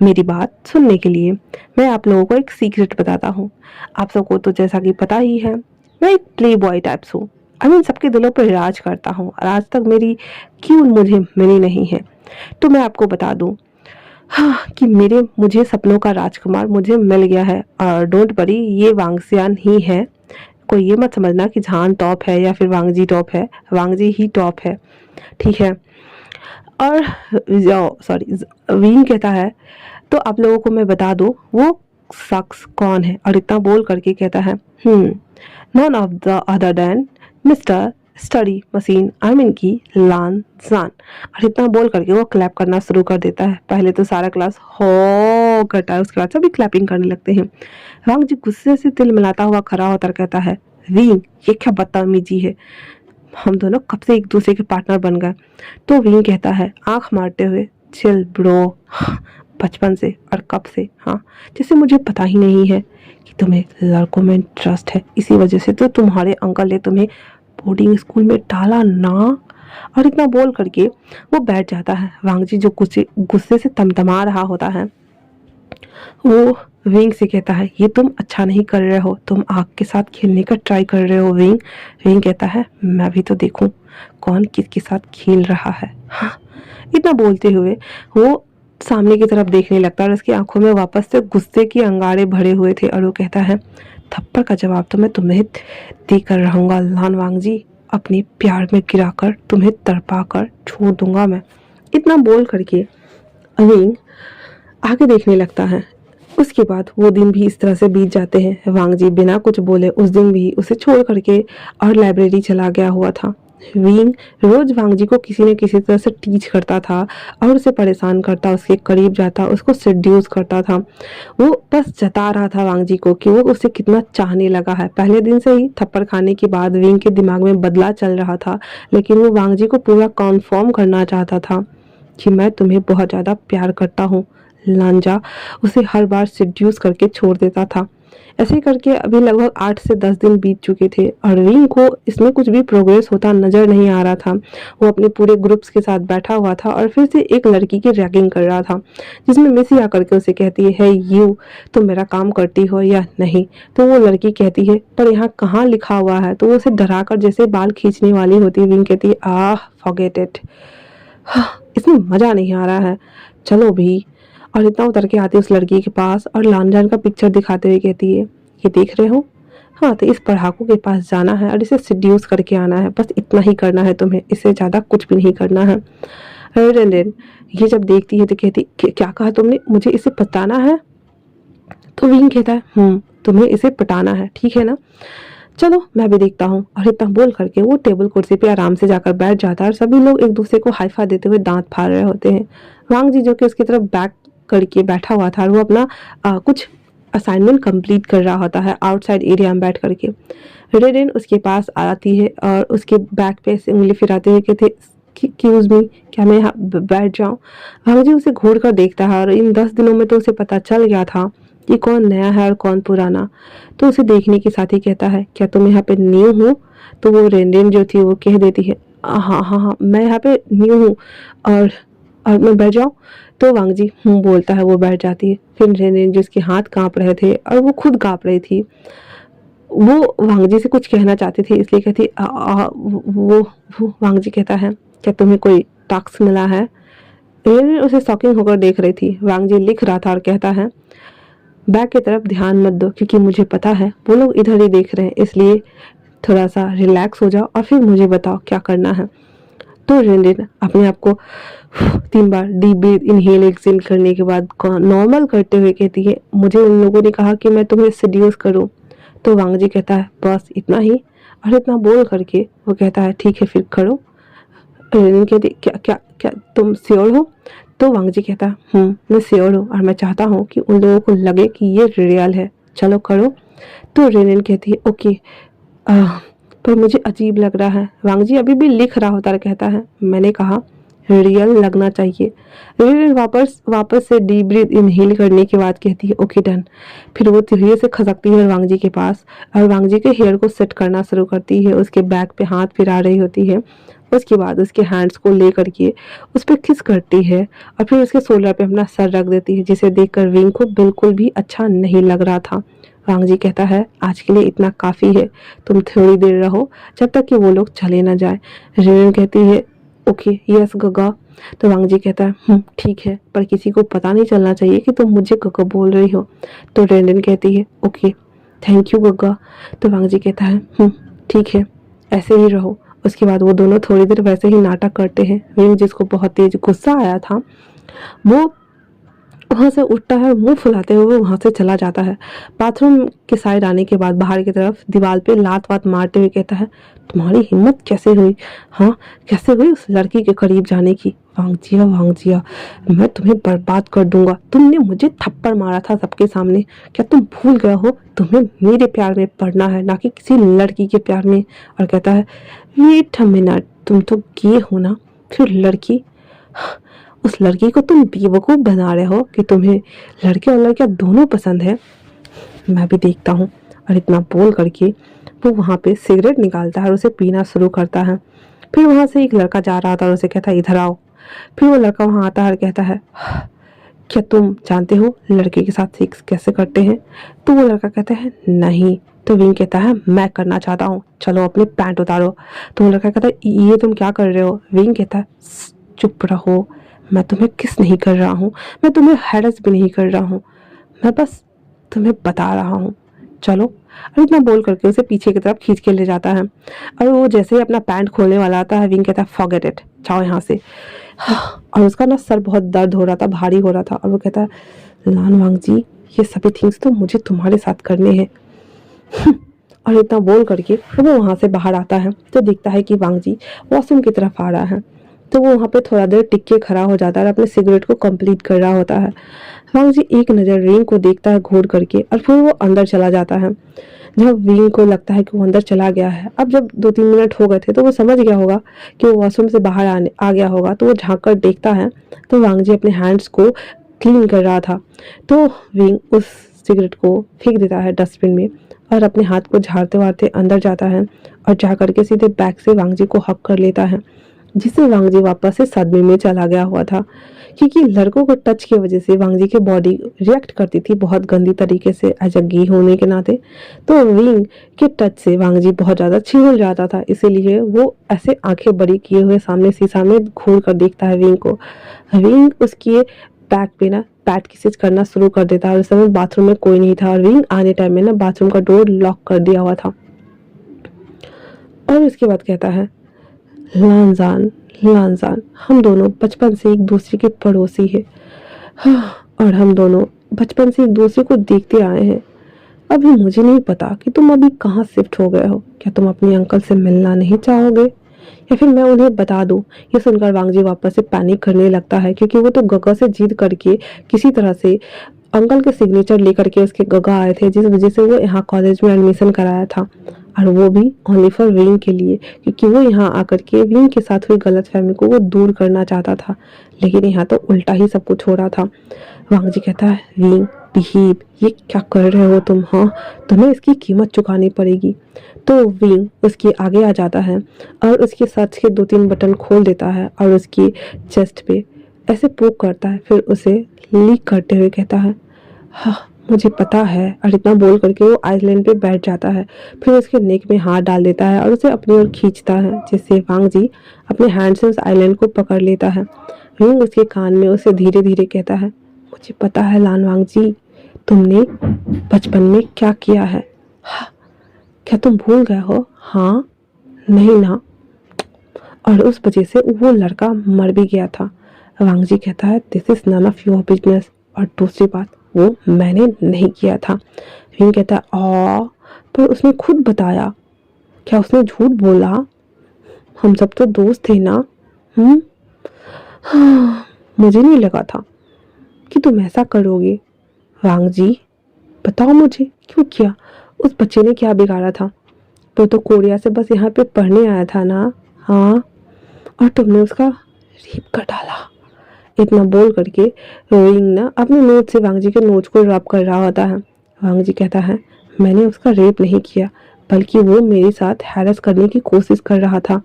मेरी बात सुनने के लिए। मैं आप लोगों को एक सीक्रेट बताता हूँ। आप सबको तो जैसा कि पता ही है, मैं एक प्ले बॉय टाइप्स हूँ। आई मीन सबके दिलों पर राज करता हूँ और आज तक मेरी क्यों मुझे मिली नहीं है। तो मैं आपको बता दूँ हाँ कि मुझे सपनों का राजकुमार मुझे मिल गया है। और डोंट वरी ये वांगसियान ही है। कोई ये मत समझना कि झान टॉप है या फिर वांगजी टॉप है, वांगजी ही टॉप है, ठीक है। और सॉरी विंग कहता है, तो आप लोगों को मैं बता दूं वो शख्स कौन है, और इतना बोल करके कहता है, none of the other than mister study machine I mean की लान जान। और इतना बोल करके वो क्लैप करना शुरू कर देता है। पहले तो सारा क्लास हो करता है, उसके बाद सभी क्लैपिंग करने लगते हैं। वांग जी गुस्से से तिल मिलाता हुआ खड़ा होकर कहता है, विंग ये क्या बदतमीजी है, हम दोनों कब से एक दूसरे के पार्टनर बन गए। तो विंग कहता है आंख मारते हुए, चिल ब्रो, बचपन से और कब से, हाँ जैसे मुझे पता ही नहीं है कि तुम्हें लड़कों में इंटरेस्ट है, इसी वजह से तो तुम्हारे अंकल ने तुम्हें बोर्डिंग स्कूल में डाला ना। और इतना बोल करके वो बैठ जाता है। वांग जी जो गुस्से से तमतमा रहा होता है वो विंग से कहता है, ये तुम अच्छा नहीं कर रहे हो, तुम आग के साथ खेलने का ट्राई कर रहे हो विंग। विंग कहता है, मैं भी तो देखूं कौन किसके साथ खेल रहा है। हाँ इतना बोलते हुए वो सामने की तरफ देखने लगता है और उसकी आंखों में वापस से गुस्से की अंगारे भरे हुए थे। और वो कहता है, थप्पड़ का जवाब तो मैं तुम्हें देकर रहूंगा लान वांग जी, अपने प्यार में गिराकर तुम्हें तड़पा कर छोड़ दूंगा मैं। इतना बोल करके विंग आगे देखने लगता है। उसके बाद वो दिन भी इस तरह से बीत जाते हैं। वांग जी बिना कुछ बोले उस दिन भी उसे छोड़ करके और लाइब्रेरी चला गया हुआ था। विंग रोज वांग जी को किसी न किसी तरह से टीच करता था और उसे परेशान करता, उसके करीब जाता, उसको सेड्यूस करता था। वो बस जता रहा था वांग जी को कि वो उसे कितना चाहने लगा है। पहले दिन से ही थप्पड़ खाने के बाद विंग के दिमाग में बदला चल रहा था, लेकिन वो वांग जी को पूरा कन्फर्म करना चाहता था कि मैं तुम्हें बहुत ज़्यादा प्यार करता हूँ। लांजा उसे हर बार सेड्यूस करके छोड़ देता था। ऐसे करके अभी लगभग 8 से 10 दिन बीत चुके थे और विंग को इसमें कुछ भी प्रोग्रेस होता नजर नहीं आ रहा था। वो अपने पूरे ग्रुप्स के साथ बैठा हुआ था और फिर से एक लड़की की रैगिंग कर रहा था, जिसमें मिसी आकर के उसे कहती है, यू तुम मेरा काम करती हो या नहीं। तो वो लड़की कहती है, पर यहाँ कहाँ लिखा हुआ है। तो वो उसे डरा कर जैसे बाल खींचने वाली होती है। विंग कहती है, फॉरगेट इट, इसमें मजा नहीं आ रहा है, चलो भी। और इतना उतर के आती है उस लड़की के पास और लानजान का पिक्चर दिखाते हुए कहती है, ये देख रहे हो, हाँ तो इस पढ़ाकू के पास जाना है और इसे सिड्यूस करके आना है, बस इतना ही करना है तुम्हें, इससे ज़्यादा कुछ भी नहीं करना है। रेन ये जब देखती है तो कहती, क्या कहा तुमने, मुझे इसे पताना है?" तो विंग कहता है, तुम्हें इसे पटाना है, ठीक है ना, चलो मैं भी देखता हूँ। और इतना बोल करके वो टेबल कुर्सी पे आराम से जाकर बैठ जाता है और सभी लोग एक दूसरे को हाई फाई देते हुए दांत फाड़ रहे होते हैं। वांग जी जो कि उसकी तरफ बैक करके बैठा हुआ था और वो अपना कुछ असाइनमेंट कंप्लीट कर रहा होता है आउटसाइड एरिया में बैठ करके। रेडेन उसके पास आती है और उसके बैक पे ऐसे उंगली फिराते हुए कहते, एक्सक्यूज मी, क्या मैं यहाँ बैठ जाऊँ? वांग जी उसे घूर कर देखता है और इन 10 दिनों में तो उसे पता चल गया था कि कौन नया है और कौन पुराना। तो उसे देखने के साथ ही कहता है, क्या तुम यहाँ पे न्यू हो? तो वो रेंडेन जो थी वो कह देती है, हाँ हाँ हाँ मैं यहाँ पे न्यू हूँ और मैं बैठ जाऊँ? तो वांग जी बोलता है, वो बैठ जाती है। फिर रेंडेन जिसके हाथ कांप रहे थे और वो खुद कांप रही थी, वो वांग जी से कुछ कहना चाहती थी, इसलिए कहती वो वांग जी कहता है, क्या तुम्हें कोई टास्क मिला है? रेंडेन उसे शॉकिंग होकर देख रही थी। वांग जी लिख रहा था और कहता है, बैग की तरफ ध्यान मत दो क्योंकि मुझे पता है वो लोग इधर ही देख रहे हैं, इसलिए थोड़ा सा रिलैक्स हो जाओ और फिर मुझे बताओ क्या करना है। तो रेंडेन अपने आप को 3 बार डीप ब्रीथ इनहेल एक्सहेल करने के बाद नॉर्मल करते हुए कहती है, मुझे उन लोगों ने कहा कि मैं तुम्हें सेड्यूस करूं। तो वांग जी कहता है, बस इतना ही? और इतना बोल करके वो कहता है, ठीक है फिर करो। रेंडेन कहती, क्या क्या क्या तुम श्योर हो? तो वांग जी कहता है, मैं श्योर हूँ और मैं चाहता हूँ कि उन लोगों को लगे कि ये रियल है, चलो करो। तो रेनेन कहती है, ओके, पर मुझे अजीब लग रहा है। वांग जी अभी भी लिख रहा होता है, कहता है, मैंने कहा रियल लगना चाहिए। रेनेन वापस से डीप ब्रीथ इनहेल करने के बाद कहती है, ओके डन। फिर वो धीरे से खसकती है वांग जी के पास और वांग जी के हेयर को सेट करना शुरू करती है, उसके बैक पे हाथ फिरा रही होती है। उसके बाद उसके हैंड्स को ले करके उस पर किस करती है और फिर उसके शोल्डर पे अपना सर रख देती है, जिसे देखकर विंग को बिल्कुल भी अच्छा नहीं लग रहा था। वांग जी कहता है, आज के लिए इतना काफ़ी है, तुम थोड़ी देर रहो जब तक कि वो लोग चले ना जाए। रेन कहती है, ओके यस गगा। तो वांग जी कहता है, ठीक है, पर किसी को पता नहीं चलना चाहिए कि तुम मुझे गगा बोल रही हो। तो रेंडन कहती है, ओके थैंक यू गगा। तो वांग जी कहता है, ठीक है, ऐसे ही रहो। उसके बाद वो दोनों थोड़ी देर वैसे ही नाटक करते हैं। विंग जिसको बहुत तेज गुस्सा आया था वो वहाँ से उठता है, मुंह फुलाते हुए वहाँ से चला जाता है। बाथरूम के साइड आने के बाद बाहर की तरफ दीवार पे लात वात मारते हुए कहता है, तुम्हारी हिम्मत कैसे हुई, हाँ कैसे हुई उस लड़की के करीब जाने की? वांग जिया मैं तुम्हें बर्बाद कर दूंगा, तुमने मुझे थप्पड़ मारा था सबके सामने, क्या तुम भूल गया हो तुम्हें मेरे प्यार में पड़ना है ना कि किसी लड़की के प्यार में? और कहता है, वेट अ मिनट, तुम तो गे हो ना, फिर लड़की, उस लड़की को तुम बेवकूफ़ बना रहे हो कि तुम्हें लड़के और लड़कियां दोनों पसंद है, मैं भी देखता हूँ। और इतना बोल करके वो वहाँ पे सिगरेट निकालता है और उसे पीना शुरू करता है। फिर वहाँ से एक लड़का जा रहा था और उसे कहता है, इधर आओ। फिर वो लड़का वहाँ आता है और कहता है, क्या तुम जानते हो लड़के के साथ सेक्स कैसे करते हैं? तो वो लड़का कहता है, नहीं। तो विंग कहता है, मैं करना चाहता हूँ, चलो अपने पैंट उतारो। तो वो लड़का कहता है, ये तुम क्या कर रहे हो? विंग कहता है, चुप रहो, मैं तुम्हें किस नहीं कर रहा हूँ, मैं तुम्हें हैरस भी नहीं कर रहा हूँ, मैं बस तुम्हें बता रहा हूँ, चलो। और इतना बोल करके उसे पीछे की तरफ खींच के ले जाता है और वो जैसे ही अपना पैंट खोलने वाला आता है, विंग कहता है, फॉरगेट इट, जाओ यहाँ से। और उसका ना सर बहुत दर्द हो रहा था, भारी हो रहा था और वो कहता है, लान वांग जी, ये सभी थिंग्स तो मुझे तुम्हारे साथ करने हैं। और इतना बोल करके वो वहाँ से बाहर आता है तो दिखता है कि वांग जी वॉशरूम की तरफ आ रहा है। तो वो वहाँ पे थोड़ा देर टिक के खड़ा हो जाता है और अपने सिगरेट को कंप्लीट कर रहा होता है। वांग जी एक नज़र विंग को देखता है घूर करके और फिर वो अंदर चला जाता है। जब विंग को लगता है कि वो अंदर चला गया है, अब जब 2-3 मिनट हो गए थे तो वो समझ गया होगा कि वो वॉशरूम से बाहर आ गया होगा, तो वो झाँक कर देखता है तो वांग जी अपने हैंड्स को क्लीन कर रहा था। तो विंग उस सिगरेट को फेंक देता है डस्टबिन में और अपने हाथ को झाड़ते वाड़ते अंदर जाता है और जा करके सीधे बैक से वांग जी को हक कर लेता है, जिससे वांग जी वापस से सदमे में चला गया हुआ था। क्योंकि लड़कों के टच की वजह से वांग जी की बॉडी रिएक्ट करती थी बहुत गंदी तरीके से एज अ गी होने के नाते, तो विंग के टच से वांग जी बहुत ज़्यादा छिल जाता था, इसीलिए वो ऐसे आंखें बड़ी किए हुए सामने शीशा में घूर कर देखता है विंग को। विंग उसके बैक पे ना पैट किसेज करना शुरू कर देता है। और उस समय बाथरूम में कोई नहीं था और विंग आने टाइम में ना बाथरूम का डोर लॉक कर दिया हुआ था। और उसके बाद कहता है, लानजान लानजान, हम दोनों बचपन से एक दूसरे के पड़ोसी है। हाँ, और हम दोनों बचपन से एक दूसरे को देखते आए हैं। अभी मुझे नहीं पता कि तुम अभी कहाँ शिफ्ट हो गए हो। क्या तुम अपने अंकल से मिलना नहीं चाहोगे या फिर मैं उन्हें बता दूं? ये सुनकर वांगजी वापस से पैनिक करने लगता है, क्योंकि वो तो गगा से जिद करके किसी तरह से अंकल के सिग्नेचर लेकर के उसके गगा आए थे, जिस वजह से वो यहाँ कॉलेज में एडमिशन कराया था। और वो भी ओनली फॉर विंग के लिए, क्योंकि वो यहाँ आकर के विंग के साथ हुई गलतफहमी को वो दूर करना चाहता था। लेकिन यहाँ तो उल्टा ही सब कुछ हो रहा था। वांगजी कहता है, विंग बिहेव, ये क्या कर रहे हो तुम? हाँ, तुम्हें इसकी कीमत चुकानी पड़ेगी। तो विंग उसके आगे आ जाता है और उसके शर्ट के 2-3 बटन खोल देता है और उसकी चेस्ट पे ऐसे पोक करता है, फिर उसे लीक करते हुए कहता है, हाँ मुझे पता है। और इतना बोल करके वो आइलैंड पे बैठ जाता है, फिर उसके नेक में हाथ डाल देता है और उसे अपनी ओर खींचता है, जिससे वांगजी अपने हैंड से उस आइलैंड को पकड़ लेता है। विंग उसके कान में उसे धीरे धीरे कहता है, मुझे पता है लान वांगजी, तुमने बचपन में क्या किया है। हाँ, क्या तुम भूल गए हो? हाँ, नहीं ना। और उस वजह से वो लड़का मर भी गया था। वांगजी कहता है, this is none of your business. और दूसरी बात, वो मैंने नहीं किया था। विंग कहता है, पर उसने खुद बताया। क्या उसने झूठ बोला? हम सब तो दोस्त थे ना। हाँ, मुझे नहीं लगा था कि तुम ऐसा करोगे। वांगजी बताओ मुझे, क्यों किया? उस बच्चे ने क्या बिगाड़ा था? वो तो कोरिया से बस यहाँ पे पढ़ने आया था ना। हाँ, और तुमने उसका रेप कर डाला। इतना बोल करके विंग ना अपने नोट से वांगजी के नोट को रब कर रहा होता है। वांगजी कहता है, मैंने उसका रेप नहीं किया, बल्कि वो मेरे साथ हैरेस करने की कोशिश कर रहा था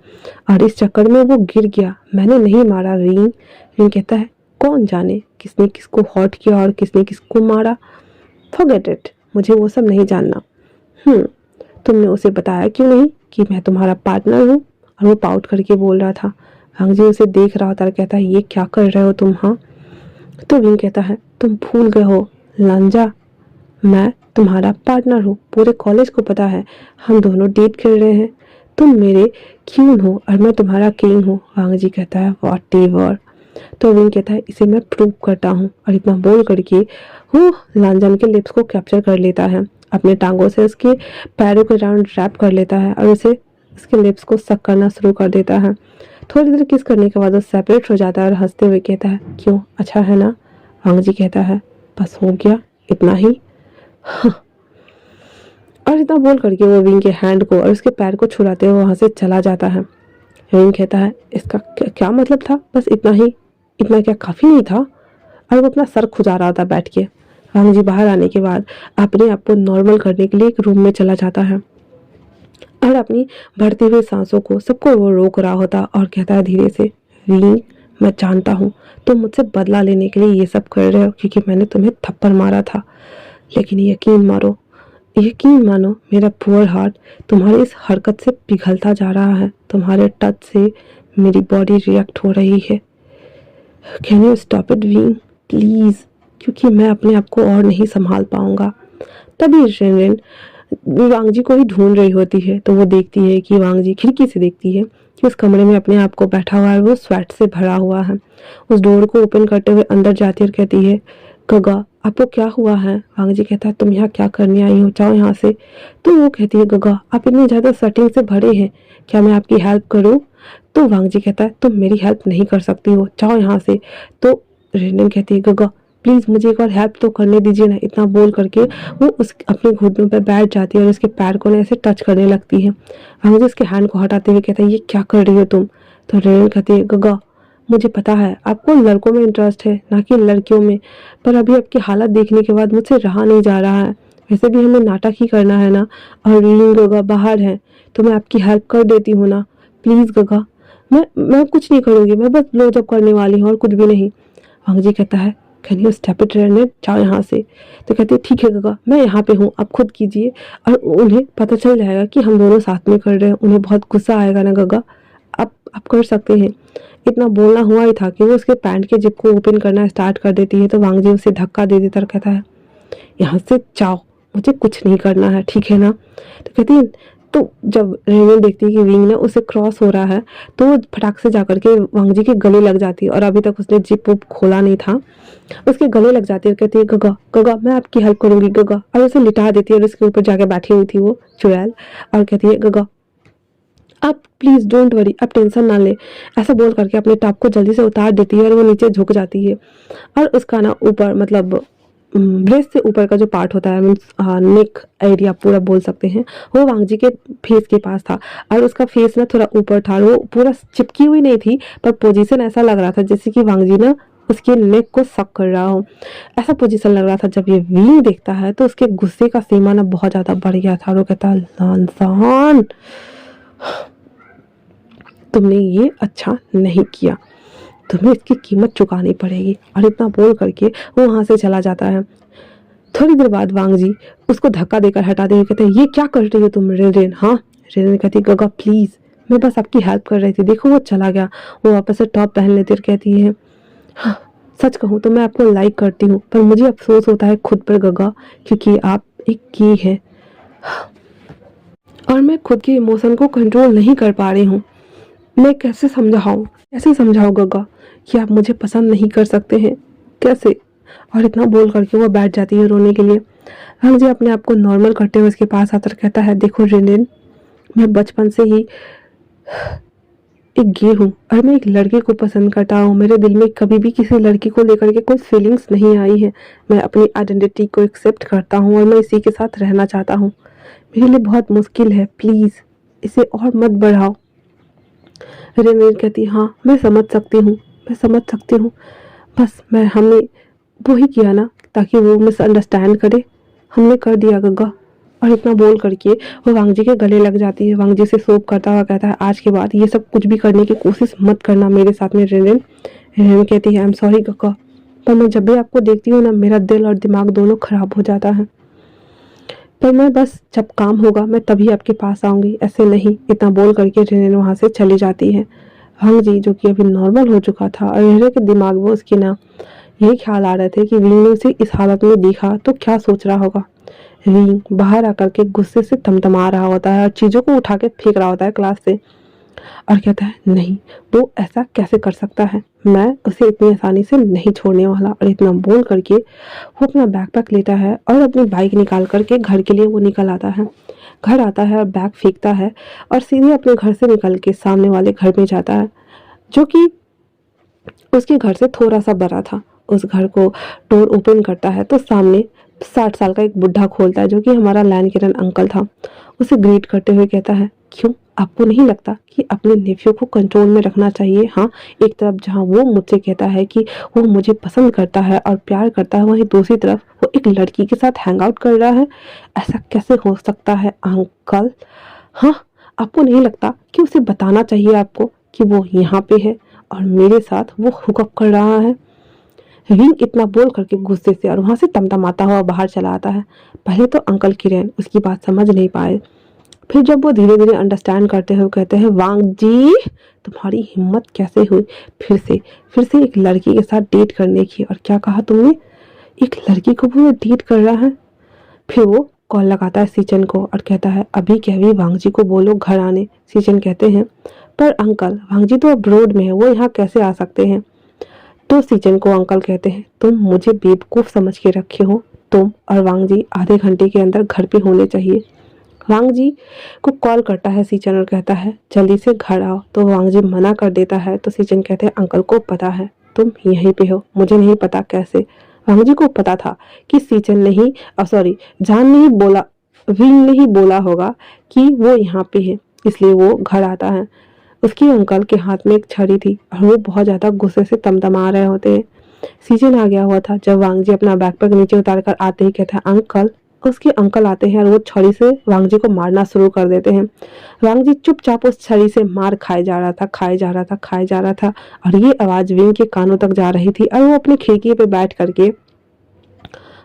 और इस चक्कर में वो गिर गया। मैंने नहीं मारा। विंग विंग कहता है, कौन जाने किसने किसको हॉट किया और किसने किसको मारा। फॉरगेट इट, मुझे वो सब नहीं जानना। तुमने उसे बताया क्यों नहीं कि मैं तुम्हारा पार्टनर हूँ? और वो पाउट करके बोल रहा था। वांगजी उसे देख रहा होता है, कहता है, ये क्या कर रहे हो तुम? हाँ, तो विंग कहता है, तुम भूल गए हो लांजा, मैं तुम्हारा पार्टनर हूँ। पूरे कॉलेज को पता है, हम दोनों डेट कर रहे हैं। तुम मेरे क्यून हो और मैं तुम्हारा किंग हूँ। वांगजी कहता है, व्हाटएवर। तो विंग कहता है, इसे मैं प्रूव करता हूँ। और इतना बोल करके वो लांजन के लिप्स को कैप्चर कर लेता है, अपने टांगों से उसके पैरों के राउंड रैप कर लेता है और उसे उसके लिप्स को सक करना शुरू कर देता है। थोड़ी देर किस करने के बाद वो सेपरेट हो जाता है और हंसते हुए कहता है, क्यों, अच्छा है ना? वांगजी कहता है, बस हो गया, इतना ही। हाँ। और इतना बोल करके वो विंग के हैंड को और उसके पैर को छुड़ाते हुए वहां से चला जाता है। विंग कहता है, इसका क्या मतलब था? बस इतना ही? इतना क्या काफी नहीं था? और वो अपना सर खुजा रहा था बैठ के। वांगजी बाहर आने के बाद अपने आप को नॉर्मल करने के लिए एक रूम में चला जाता है और अपनी बढ़ती हुई सांसों को सबको वो रोक रहा होता और कहता है धीरे से, विंग, मैं जानता हूँ तुम मुझसे बदला लेने के लिए ये सब कर रहे हो, क्योंकि मैंने तुम्हें थप्पड़ मारा था। लेकिन यकीन मानो, मेरा पुअर हार्ट तुम्हारी इस हरकत से पिघलता जा रहा है। तुम्हारे टच से मेरी बॉडी रिएक्ट हो रही है। Can you stop it wing, please, क्योंकि मैं अपने आप को और नहीं संभाल पाऊंगा। तभी रेनरेन वांगजी को ही ढूंढ रही होती है, तो वो देखती है कि वांगजी खिड़की से देखती है कि उस कमरे में अपने आप को बैठा हुआ है, वो स्वेट से भरा हुआ है। उस डोर को ओपन करते हुए अंदर जाती है और कहती है, गगा आपको क्या हुआ है? वांगजी कहता है, तुम यहाँ क्या करने आई हो, जाओ यहाँ से। तो वो कहती है, गगा आप इतनी ज्यादा सटिंग से भरे हैं, क्या मैं आपकी हेल्प करूँ? तो वांगजी कहता है, तुम मेरी हेल्प नहीं कर सकती हो, जाओ यहाँ से। तो रेनरेन कहती है, गगा प्लीज मुझे एक और हेल्प तो करने दीजिए ना। इतना बोल करके वो उस अपने घुटनों पर बैठ जाती है और उसके पैर को ना ऐसे टच करने लगती है। वांगजी उसके हैंड को हटाते हुए कहता है, ये क्या कर रही हो तुम? तो रेनरेन कहती है, गगा मुझे पता है आपको लड़कों में इंटरेस्ट है ना कि लड़कियों में, पर अभी आपकी हालत देखने के बाद मुझसे रहा नहीं जा रहा है। वैसे भी हमें नाटक ही करना है ना, और विंग गगा बाहर है तो मैं आपकी हेल्प कर देती हूँ ना। प्लीज गगा, मैं कुछ नहीं करूँगी, मैं बस ब्लो जॉब करने वाली हूँ और कुछ भी नहीं। वांगजी कहता है, कैन यू स्टेप इट रेनरेन, जाओ यहाँ से। तो कहते हैं, ठीक है गगा, मैं यहाँ पे हूँ, आप खुद कीजिए। और उन्हें पता चल जाएगा कि हम दोनों साथ में कर रहे हैं, उन्हें बहुत गुस्सा आएगा ना गगा, आप कर सकते हैं। इतना बोलना हुआ ही था कि वो उसके पैंट के जिप को ओपन करना स्टार्ट कर देती है तो वांग जी उसे धक्का दे देता और कहता है, यहाँ से जाओ, मुझे कुछ नहीं करना है, ठीक है ना। तो कहती है, तो जब रेनन देखती है कि विंग ना उसे क्रॉस हो रहा है तो वो फटाक से जाकर के वांग जी के गले लग जाती है, और अभी तक उसने जिप उप खोला नहीं था, उसके गले लग जाती है और कहती है, गगा गगा मैं आपकी हेल्प करूंगी गगा, और उसे लिटा देती है और उसके ऊपर जाके बैठी हुई थी वो चुड़ैल, और कहती है, गगा आप प्लीज डोंट वरी, आप टेंशन ना ले। ऐसा बोल करके अपने टॉप को जल्दी से उतार देती है और वो नीचे झुक जाती है, और उसका ना ऊपर मतलब ब्रेस्ट से ऊपर का जो पार्ट होता है मीन्स नेक एरिया पूरा बोल सकते हैं, वो वांग जी के फेस के पास था, और उसका फेस ना थोड़ा ऊपर था और वो पूरा चिपकी हुई नहीं थी, पर पोजीशन ऐसा लग रहा था जैसे कि वांग जी ना उसके नेक को सक कर रहा हो, ऐसा पोजीशन लग रहा था। जब ये विंग देखता है तो उसके गुस्से का सीमा ना बहुत ज्यादा बढ़ गया था, और वो कहता है, लानसान, तुमने ये अच्छा नहीं किया, तुम्हें इसकी कीमत चुकानी पड़ेगी, और इतना बोल करके वो वहां से चला जाता है। थोड़ी देर बाद वांग जी उसको धक्का देकर हटाते हुए कहते हैं, ये क्या कर रही हो तुम रेरेन। हाँ, रेरेन कहती, गगा प्लीज, मैं बस आपकी हेल्प कर रही थी, देखो वो चला गया। वो वापस से टॉप पहन लेती और कहती है, हाँ, सच कहूँ तो मैं आपको लाइक करती हूँ, पर मुझे अफसोस होता है खुद पर गगा, क्योंकि आप एक की है और मैं खुद के इमोशन को कंट्रोल नहीं कर पा रही हूँ। मैं कैसे समझाऊँ गगा कि आप मुझे पसंद नहीं कर सकते हैं, कैसे। और इतना बोल करके वो बैठ जाती है रोने के लिए। रंग जी अपने आप को नॉर्मल करते हुए उसके पास आकर कहता है, देखो रेनेन, मैं बचपन से ही एक गे हूँ और मैं एक लड़के को पसंद करता हूँ, मेरे दिल में कभी भी किसी लड़की को लेकर के कोई फीलिंग्स नहीं आई है। मैं अपनी आइडेंटिटी को एक्सेप्ट करता हूँ और मैं इसी के साथ रहना चाहता हूँ। मेरे लिए बहुत मुश्किल है, प्लीज़ इसे और मत बढ़ाओ। रेनेन कहती, हाँ मैं समझ सकती हूँ, बस हमने वो ही किया ना ताकि वो मिसअंडरस्टैंड करे, हमने कर दिया गग्गा। और इतना बोल करके वो वांग जी के गले लग जाती है। वांग जी से सोप करता हुआ कहता है, आज के बाद ये सब कुछ भी करने की कोशिश मत करना मेरे साथ में रेनेन। रेनेन कहती है, आई एम सॉरी गग्गा, पर मैं जब भी आपको देखती हूँ ना मेरा दिल और दिमाग दोनों खराब हो जाता है, पर मैं बस जब काम होगा मैं तभी आपके पास आऊंगी, ऐसे नहीं। इतना बोल करके रेनेन वहां से चली जाती है। वांग जी जो कि अभी नॉर्मल हो चुका था और रेने के दिमाग में उसकी ना यही ख्याल आ रहे थे कि विंग ने उसे इस हालत में देखा तो क्या सोच रहा होगा। विंग बाहर आकर के गुस्से से तमतमा रहा होता है और चीजों को उठा के फेंक रहा होता है क्लास से, और कहता है, नहीं, वो ऐसा कैसे कर सकता है, मैं उसे इतनी आसानी से नहीं छोड़ने वाला। और इतना बोल करके वो अपना बैकपैक लेता है और अपनी बाइक निकाल करके घर के लिए वो निकल आता है। घर आता है और बैग फेंकता है और सीधे अपने घर से निकल के सामने वाले घर में जाता है, जो कि उसके घर से थोड़ा सा बड़ा था। उस घर को डोर ओपन करता है तो सामने 60 साल का एक बुढ़ा खोलता है, जो कि हमारा लैन किरण अंकल था। उसे ग्रीट करते हुए कहता है, क्यों, आपको नहीं लगता कि अपने नेफ्यू को कंट्रोल में रखना चाहिए। हाँ, एक तरफ जहाँ वो मुझसे कहता है कि वो मुझे पसंद करता है और प्यार करता है, वहीं दूसरी तरफ वो एक लड़की के साथ हैंग आउट कर रहा है। ऐसा कैसे हो सकता है अंकल। हाँ, आपको नहीं लगता कि उसे बताना चाहिए आपको कि वो यहाँ पे है और मेरे साथ वो हुकअप कर रहा है। विंग इतना बोल करके गुस्से से और वहां से तमतमाता हुआ बाहर चला आता है। पहले तो अंकल किरण उसकी बात समझ नहीं पाए, फिर जब वो धीरे धीरे अंडरस्टैंड करते हुए कहते हैं, वांग जी तुम्हारी हिम्मत कैसे हुई फिर से एक लड़की के साथ डेट करने की। और क्या कहा तुमने, एक लड़की को भी वो डेट कर रहा है। फिर वो कॉल लगाता है सीचन को और कहता है, अभी के अभी वांग जी को बोलो घर आने। सीचन कहते हैं, पर अंकल वांग जी तो अब्रोड में है, वो यहाँ कैसे आ सकते हैं। तो सीचन को अंकल कहते हैं, तुम मुझे बेवकूफ समझ के रखे हो, तुम और वांग जी आधे घंटे के अंदर घर पे होने चाहिए। वांग जी को कॉल करता है सीचन और कहता है, जल्दी से घर आओ। तो वांग जी मना कर देता है। तो सीचन कहते हैं, अंकल को पता है तुम यहीं पे हो, मुझे नहीं पता कैसे। वांग जी को पता था कि सीचन नहीं, सॉरी, जान नहीं बोला, विंग ने ही बोला होगा कि वो यहाँ पे है, इसलिए वो घर आता है। उसके अंकल के हाथ में एक छड़ी थी और वो बहुत ज्यादा गुस्से से तमतमा रहे होते हैं। सीजन आ गया हुआ था जब वांग जी अपना बैकपैक नीचे उतार कर आते ही कहता है, अंकल। उसके अंकल आते हैं और वो छड़ी से वांग जी को मारना शुरू कर देते हैं। वांग जी चुपचाप उस छड़ी से मार खाए जा रहा था और ये आवाज विंग के कानों तक जा रही थी और वो अपनी खिड़की पे बैठ करके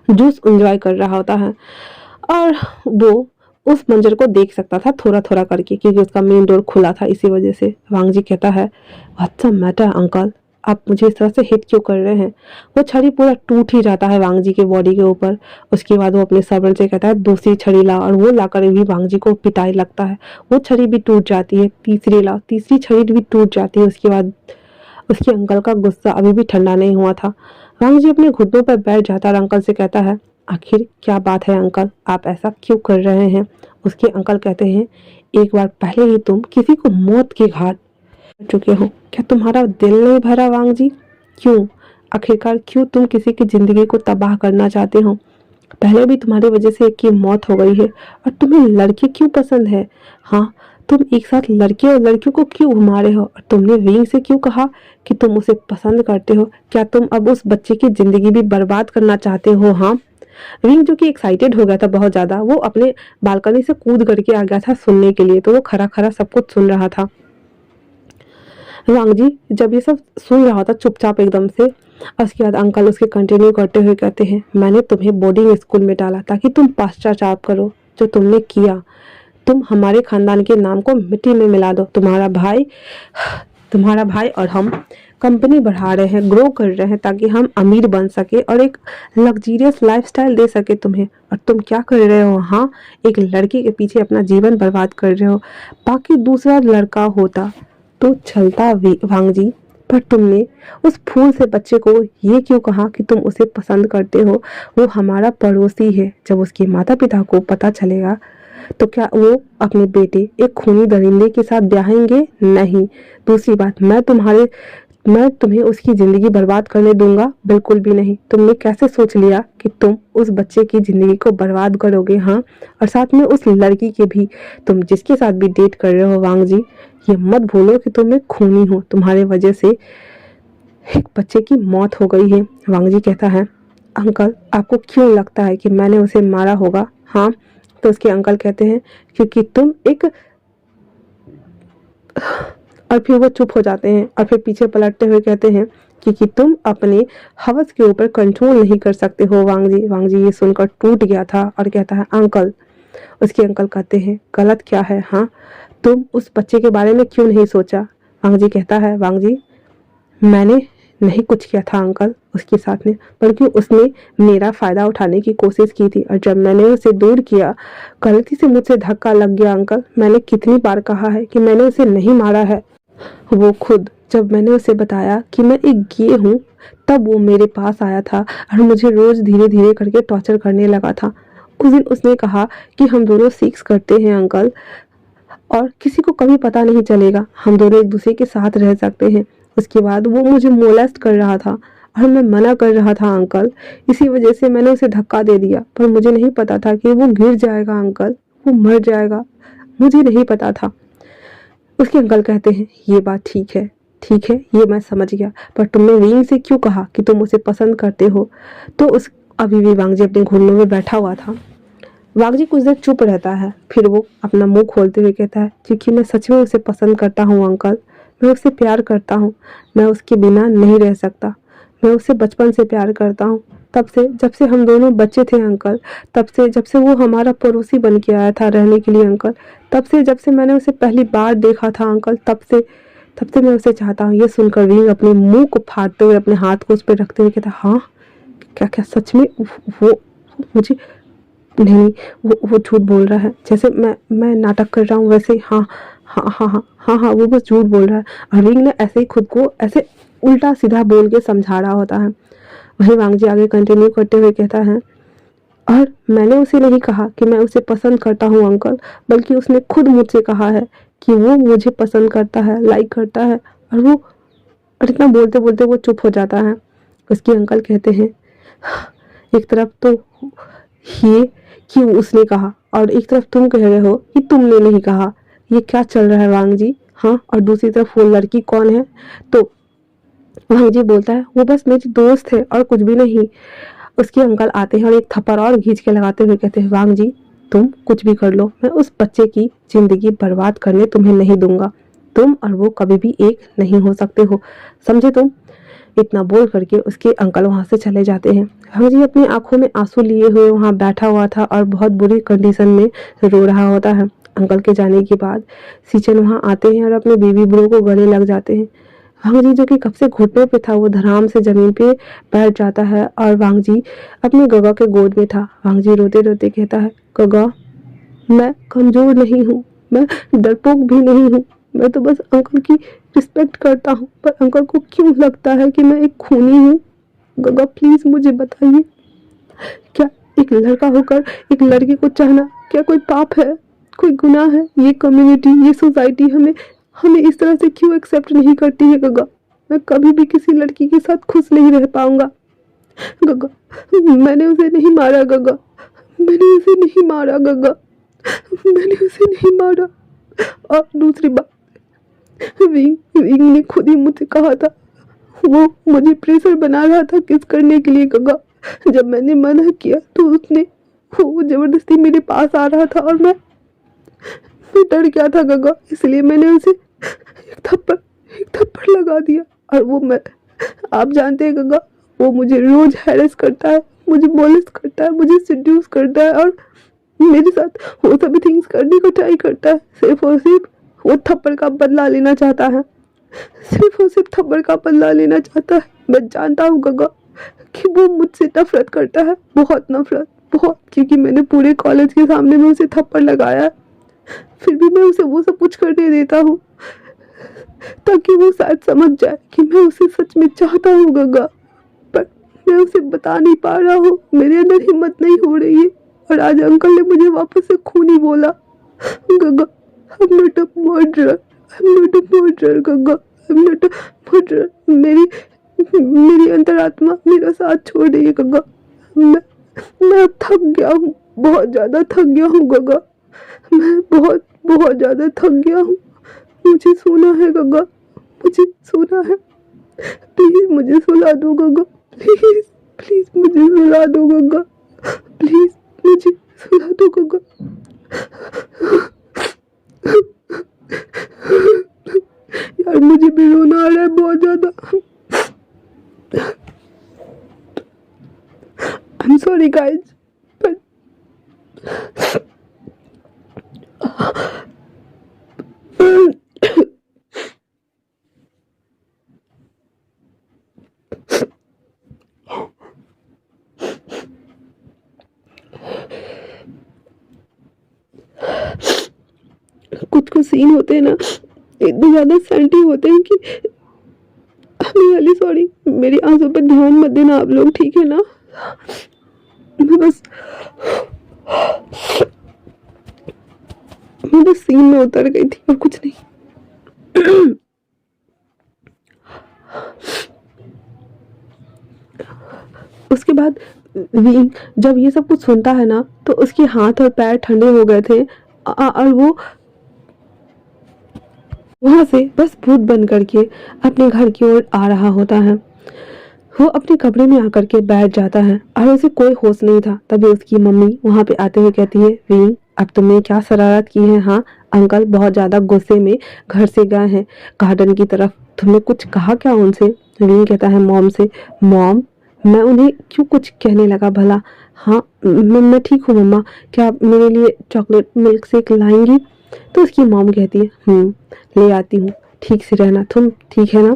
जूस एंजॉय कर रहा होता है। और वो उस मंजर को देख सकता था थोड़ा थोड़ा करके, क्योंकि उसका मेन डोर खुला था, इसी वजह से। वांग जी कहता है, व्हाट्स द मैटर अंकल, आप मुझे इस तरह से हिट क्यों कर रहे हैं? वो छड़ी पूरा टूट ही जाता है वांग जी के बॉडी के ऊपर। उसके बाद वो अपने सर्वेंट से कहता है दूसरी छड़ी ला, और वो लाकर भी वांग जी को पिटाई लगता है। वो छड़ी भी टूट जाती है। तीसरी ला, तीसरी छड़ी भी टूट जाती है। उसके बाद उसके अंकल का गुस्सा अभी भी ठंडा नहीं हुआ था। वांग जी अपने घुटनों पर बैठ जाता और अंकल से कहता है, आखिर क्या बात है अंकल, आप ऐसा क्यों कर रहे हैं? उसके अंकल कहते हैं, एक बार पहले ही तुम किसी को मौत के घाट कर चुके हो, क्या तुम्हारा दिल नहीं भरा वांग जी? क्यों, आखिरकार क्यों तुम किसी की जिंदगी को तबाह करना चाहते हो? पहले भी तुम्हारी वजह से एक की मौत हो गई है, और तुम्हें लड़के क्यों पसंद है? हाँ, तुम एक साथ लड़के और लड़कियों को क्यों घुमा रहे हो? और तुमने विंग से क्यों कहा कि तुम उसे पसंद करते हो? क्या तुम अब उस बच्चे की जिंदगी भी बर्बाद करना चाहते हो? हाँ। विंग जो कि एक्साइटेड हो गया था बहुत ज्यादा, वो अपने बालकनी से कूद करके आ गया था सुनने के लिए, तो वो खड़ा खड़ा सब कुछ सुन रहा था। वांग जी जब ये सब सुन रहा था चुपचाप एकदम से, उसके बाद अंकल उसके कंटिन्यू करते हुए कहते हैं, मैंने तुम्हें बोर्डिंग स्कूल में डाला ताकि तुम पश्चाताप करो जो तुमने किया। तुम हमारे खानदान के नाम को मिट्टी में मिला दो। तुम्हारा भाई और हम कंपनी बढ़ा रहे हैं, ग्रो कर रहे हैं, ताकि हम अमीर बन सके और एक लग्जरियस लाइफस्टाइल दे सके तुम्हें। और तुम क्या कर रहे हो? हाँ, एक लड़की के पीछे अपना जीवन बर्बाद कर रहे हो। बाकी दूसरा लड़का होता तो चलता वांग जी, पर तुमने उस फूल से बच्चे को ये क्यों कहा कि तुम उसे पसंद करते हो? वो हमारा पड़ोसी है। जब उसके माता पिता को पता चलेगा तो क्या वो अपने बेटे एक खूनी दरिंदे के साथ ब्याहेंगे? नहीं। दूसरी बात, मैं तुम्हें उसकी जिंदगी बर्बाद करने दूंगा? बिल्कुल भी नहीं। तुमने कैसे सोच लिया कि तुम उस बच्चे की जिंदगी को बर्बाद करोगे? हाँ, और साथ में उस लड़की के भी। तुम जिसके साथ भी डेट कर रहे हो वांग जी, ये मत भूलो कि तुम एक खूनी हो। तुम्हारे वजह से एक बच्चे की मौत हो गई है। वांग जी कहता है, अंकल आपको क्यों लगता है कि मैंने उसे मारा होगा? हाँ, तो उसके अंकल कहते हैं, क्योंकि तुम एक, और फिर वो चुप हो जाते हैं और फिर पीछे पलटते हुए कहते हैं, क्योंकि तुम अपने हवस के ऊपर कंट्रोल नहीं कर सकते हो वांग जी। वांग जी ये सुनकर टूट गया था और कहता है, अंकल। उसके अंकल कहते हैं, गलत क्या है? हाँ, तुम उस बच्चे के बारे में क्यों नहीं सोचा? वांग जी कहता है, वांग जी मैंने नहीं कुछ किया था अंकल उसके साथ में, बल्कि उसने मेरा फायदा उठाने की कोशिश की थी, और जब मैंने उसे दूर किया, गलती से मुझसे धक्का लग गया अंकल। मैंने कितनी बार कहा है कि मैंने उसे नहीं मारा है। वो खुद जब मैंने उसे बताया कि मैं एक गे हूँ, तब वो मेरे पास आया था और मुझे रोज धीरे धीरे करके टॉर्चर करने लगा था। उस दिन उसने कहा कि हम दोनों सेक्स करते हैं अंकल, और किसी को कभी पता नहीं चलेगा, हम दोनों एक दूसरे के साथ रह सकते हैं। उसके बाद वो मुझे मोलेस्ट कर रहा था और मैं मना कर रहा था अंकल। इसी वजह से मैंने उसे धक्का दे दिया, पर मुझे नहीं पता था कि वो गिर जाएगा अंकल, वो मर जाएगा, मुझे नहीं पता था। उसके अंकल कहते हैं, ये बात ठीक है, ठीक है, ये मैं समझ गया, पर तुमने विंग से क्यों कहा कि तुम उसे पसंद करते हो? तो उस अभी भी वांग जी अपने घुटनों में बैठा हुआ था। वांग जी कुछ देर चुप रहता है, फिर वो अपना मुंह खोलते हुए कहता है, क्योंकि मैं सच में उसे पसंद करता हूँ अंकल, मैं उससे प्यार करता हूँ, मैं उसके बिना नहीं रह सकता। मैं उससे बचपन से प्यार करता हूँ, तब से जब से हम दोनों बच्चे थे अंकल, तब से जब से वो हमारा पड़ोसी बन के आया था रहने के लिए अंकल, तब से जब से मैंने उसे पहली बार देखा था अंकल, तब से मैं उसे चाहता हूँ। ये सुनकर विंग अपने मुंह को फाड़ते हुए अपने हाथ को उस पर रखते हुए कहता, हाँ क्या क्या सच में? वो मुझे नहीं, वो झूठ बोल रहा है, जैसे मैं नाटक कर रहा हूँ वैसे। हाँ हाँ हाँ हाँ हाँ हाँ, वो बस झूठ बोल रहा है। और विंग ने ऐसे ही खुद को ऐसे उल्टा सीधा बोल के समझा रहा होता है। वही वांग जी आगे कंटिन्यू करते हुए कहता है, और मैंने उसे नहीं कहा कि मैं उसे पसंद करता हूँ अंकल, बल्कि उसने खुद मुझसे कहा है कि वो मुझे पसंद करता है, लाइक करता है। और इतना बोलते बोलते वो चुप हो जाता है। उसके अंकल कहते हैं, एक तरफ तो ये कि उसने कहा, और एक तरफ तुम कह रहे हो कि तुमने नहीं कहा, ये क्या चल रहा है वांग जी? हाँ, और दूसरी तरफ वो लड़की कौन है? तो वांग जी बोलता है, वो बस मेरी दोस्त है और कुछ भी नहीं। उसके अंकल आते हैं और एक थप्पड़ और खींच के लगाते हुए कहते हैं, वांग जी तुम कुछ भी कर लो, मैं उस बच्चे की जिंदगी बर्बाद करने तुम्हें नहीं दूंगा। तुम और वो कभी भी एक नहीं हो सकते हो, समझे तुम? इतना बोल करके उसके अंकल वहाँ से चले जाते हैं। वांग जी अपनी आंखों में आंसू लिए हुए वहाँ बैठा हुआ था और बहुत बुरी कंडीशन में रो रहा होता है। अंकल के जाने के बाद सीचन वहाँ आते हैं और अपने बेबी ब्रो को गले लग जाते हैं। वांग जी जो कि कब से घुटनों पे था वो धड़ाम से जमीन पे बैठ जाता है और वांग जी अपने गगा के गोद में था। वांग जी रोते रोते कहता है, गगा मैं कमजोर नहीं हूँ, मैं डरपोक भी नहीं हूँ, मैं तो बस अंकल की रिस्पेक्ट करता हूँ, पर अंकल को क्यों लगता है कि मैं एक खूनी हूँ? गगा प्लीज मुझे बताइए, क्या एक लड़का होकर एक लड़की को चाहना क्या कोई पाप है, कोई गुनाह है? ये कम्युनिटी, ये सोसाइटी हमें हमें इस तरह से क्यों एक्सेप्ट नहीं करती है? गगा मैं कभी भी किसी लड़की के साथ खुश नहीं रह पाऊंगा। गगा मैंने उसे नहीं मारा, गगा मैंने उसे नहीं मारा, गगा मैंने उसे नहीं मारा। और दूसरी बात, विंग विंग ने खुद ही मुझसे कहा था, वो मुझे प्रेशर बना रहा था किस करने के लिए। गगा जब मैंने मना किया तो उसने वो जबरदस्ती मेरे पास आ रहा था और मैं डर गया था गगा, इसलिए मैंने उसे एक थप्पड़ लगा दिया। और वो मैं आप जानते हैं गगा, वो मुझे रोज हैरेस करता है, मुझे मोलेस्ट करता है, मुझे सिड्यूस करता है और मेरे साथ वो सभी थिंग्स करने को ट्राई करता है, सिर्फ और सिर्फ वो थप्पड़ का बदला लेना चाहता है, सिर्फ और सिर्फ थप्पड़ का बदला लेना चाहता है। मैं जानता हूँ गगा कि वो मुझसे नफरत करता है, बहुत नफरत, बहुत, क्योंकि मैंने पूरे कॉलेज के सामने में उसे थप्पड़ लगाया है। फिर भी मैं उसे वो सब कुछ करने देता हूँ ताकि वो शायद समझ जाए कि मैं उसे सच में चाहता हूँ गगा, पर मैं उसे बता नहीं पा रहा हूँ, मेरे अंदर हिम्मत नहीं हो रही है। और आज अंकल ने मुझे वापस से खूनी बोला। गगा I'm not a murderer, I'm not a murderer, गगा I'm not a murderer। मेरी अंतरात्मा मेरा साथ छोड़ रही है गगा। मैं अब थक गया हूँ, बहुत ज्यादा थक गया हूँ गगा, मैं बहुत बहुत ज्यादा थक गया हूँ। मुझे सोना है गगा, मुझे सोना है, प्लीज मुझे सुला दो गगा, प्लीज प्लीज मुझे सुला दो गगा, प्लीज मुझे सुला दो गगा। यार मुझे भी रोना आ रहा है बहुत ज्यादा। I'm sorry guys, but कुछ कुछ सीन होते हैं ना, इतने ज्यादा सेंटी होते हैं कि रियली सॉरी, मेरी आंसू पे ध्यान मत देना आप लोग, ठीक है ना? मैं बस सीन में उतर गई थी और कुछ नहीं। उसके बाद विंग जब ये सब कुछ सुनता है ना तो उसके हाथ और पैर ठंडे हो गए थे और वो वहां से बस भूत बन करके अपने घर की ओर आ रहा होता है। वो अपने कमरे में आकर के बैठ जाता है और उसे कोई होश नहीं था। तभी उसकी मम्मी वहां पे आते हुए कहती है, विंग अब तुमने क्या शरारत की है? हाँ अंकल बहुत ज्यादा गुस्से में घर से गए हैं गार्डन की तरफ, तुमने कुछ कहा क्या उनसे? विंग कहता है मॉम से। मॉम? मैं उन्हें क्यों कुछ कहने लगा भला? हाँ मैं ठीक हूँ मम्मा, क्या आप मेरे लिए चॉकलेट मिल्क शेक लाएंगी? तो उसकी मॉम कहती है ले आती हूँ, ठीक से रहना तुम, ठीक है ना?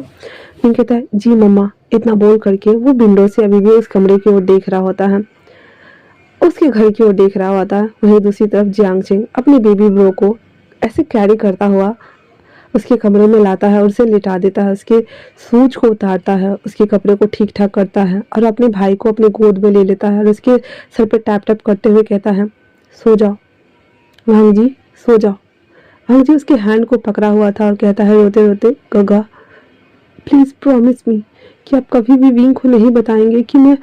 विंग कहता है जी मम्मा। इतना बोल करके वो विंडो से अभी भी उस कमरे की ओर देख रहा होता है, उसके घर की ओर देख रहा होता है। वहीं दूसरी तरफ जियांगचेंग अपने बेबी ब्रो को ऐसे कैरी करता हुआ उसके कमरे में लाता है और उसे लिटा देता है, उसके सूज को उतारता है, उसके कपड़े को ठीक ठाक करता है और अपने भाई को अपने गोद में ले लेता है और उसके सर पे टैप टैप करते हुए कहता है सो जाओ वांग जी, सो जाओ। वांग जी उसके हैंड को पकड़ा हुआ था और कहता है रोते रोते, गगा प्लीज प्रॉमिस मी कि आप कभी भी विंग को नहीं बताएंगे कि मैं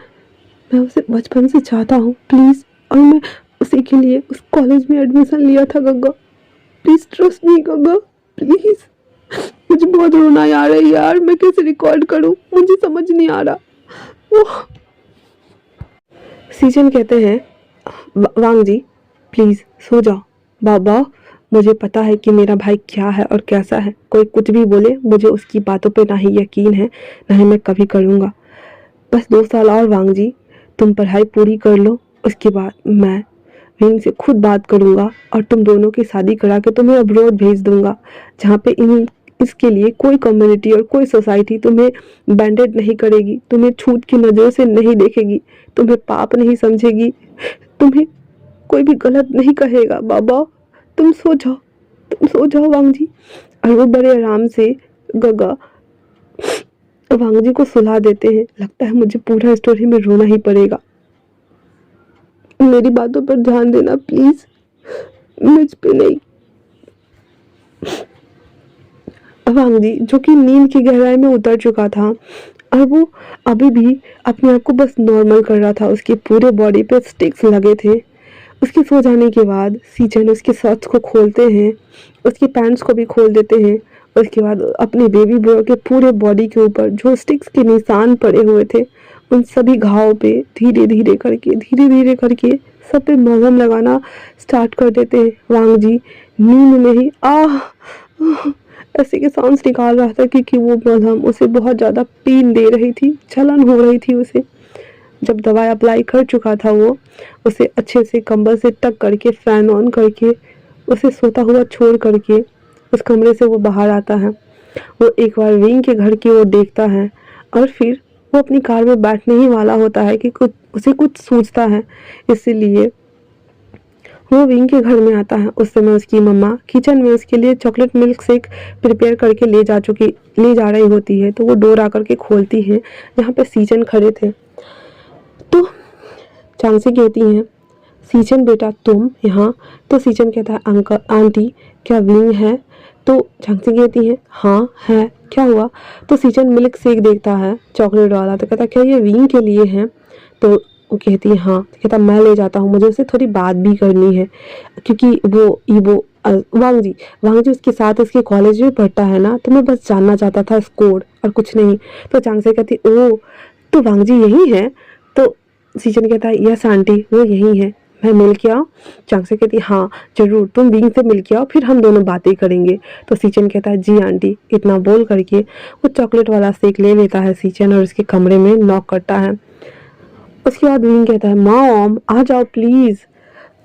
उसे बचपन से चाहता हूँ, प्लीज। और मैं उसी के लिए उस कॉलेज में एडमिशन लिया था गगा, प्लीज ट्रस्ट मी गगा, प्लीज। मुझे बहुत रोना आ रहा है यार, मैं कैसे रिकॉर्ड करूं, मुझे समझ नहीं आ रहा। सीजन कहते हैं वांग जी प्लीज सो जाओ, बाबा मुझे पता है कि मेरा भाई क्या है और कैसा है। कोई कुछ भी बोले, मुझे उसकी बातों पे ना ही यकीन है, ना ही मैं कभी करूँगा। बस 2 साल और वांग जी, तुम पढ़ाई पूरी कर लो, उसके बाद मैं विंग से खुद बात करूँगा और तुम दोनों की शादी करा के तुम्हें अब्रॉड भेज दूँगा, जहाँ पे इन इसके लिए कोई कम्युनिटी और कोई सोसाइटी तुम्हें बैंडेड नहीं करेगी, तुम्हें छूट की नज़रों से नहीं देखेगी, तुम्हें पाप नहीं समझेगी, तुम्हें कोई भी गलत नहीं कहेगा। बाबा, तुम सो जाओ वांग जी। और वो बड़े आराम से गगा वांग जी को सुला देते हैं। लगता है मुझे पूरा स्टोरी में रोना ही पड़ेगा। मेरी बातों पर ध्यान देना प्लीज, मुझ पे नहीं। वांग जी, जो कि नींद की गहराई में उतर चुका था और वो अभी भी अपने आप को बस नॉर्मल कर रहा था, उसकी पूरे बॉडी पे स्टिक्स लगे थे। उसके सो जाने के बाद सीजन उसके शर्ट्स को खोलते हैं, उसके पैंट्स को भी खोल देते हैं। उसके बाद अपने बेबी बॉय के पूरे बॉडी के ऊपर जो स्टिक्स के निशान पड़े हुए थे, उन सभी घावों पे धीरे धीरे करके सब पे मलहम लगाना स्टार्ट कर देते हैं। वांग जी नींद में ही ऐसे के साउंड्स निकाल रहा था क्योंकि वो मलहम उसे बहुत ज़्यादा पेन दे रही थी, जलन हो रही थी उसे। जब दवाई अप्लाई कर चुका था वो उसे अच्छे से कंबल से टक करके फैन ऑन करके उसे सोता हुआ छोड़ करके उस कमरे से वो बाहर आता है। वो एक बार विंग के घर की ओर देखता है और फिर वो अपनी कार में बैठने ही वाला होता है कि उसे कुछ सूझता है, इसीलिए वो विंग के घर में आता है। उस समय उसकी मम्मा किचन में उसके लिए चॉकलेट मिल्क शेक प्रिपेयर करके ले जा रही होती है। तो वो डोर आकर के खोलती है जहाँ पे सीजन खड़े थे। तो चांसी कहती हैं, सीजन बेटा तुम यहाँ? तो सीजन कहता है, अंकल आंटी क्या विंग है? तो चांसी कहती है, हाँ है, क्या हुआ? तो सीजन मिल्क शेक देखता है चॉकलेट वाला, तो कहता क्या ये विंग के लिए है? तो वो कहती है हाँ। तो कहता मैं ले जाता हूँ, मुझे उससे थोड़ी बात भी करनी है क्योंकि वांग जी उसके साथ उसके कॉलेज में पढ़ता है ना, तो मैं बस जानना चाहता था स्कोर और कुछ नहीं। तो चांसी कहती ओ तो वांग जी यही है? तो सीजन कहता है यस आंटी वो यही है, मैं मिल के आऊँ? चांसी कहती हाँ जरूर, तुम विंग से मिल के आओ, फिर हम दोनों बातें करेंगे। तो सीजन कहता है जी आंटी। इतना बोल करके वो चॉकलेट वाला शेक ले लेता है सीजन और उसके कमरे में नॉक करता है। उसके बाद विंग कहता है मॉम आ जाओ प्लीज।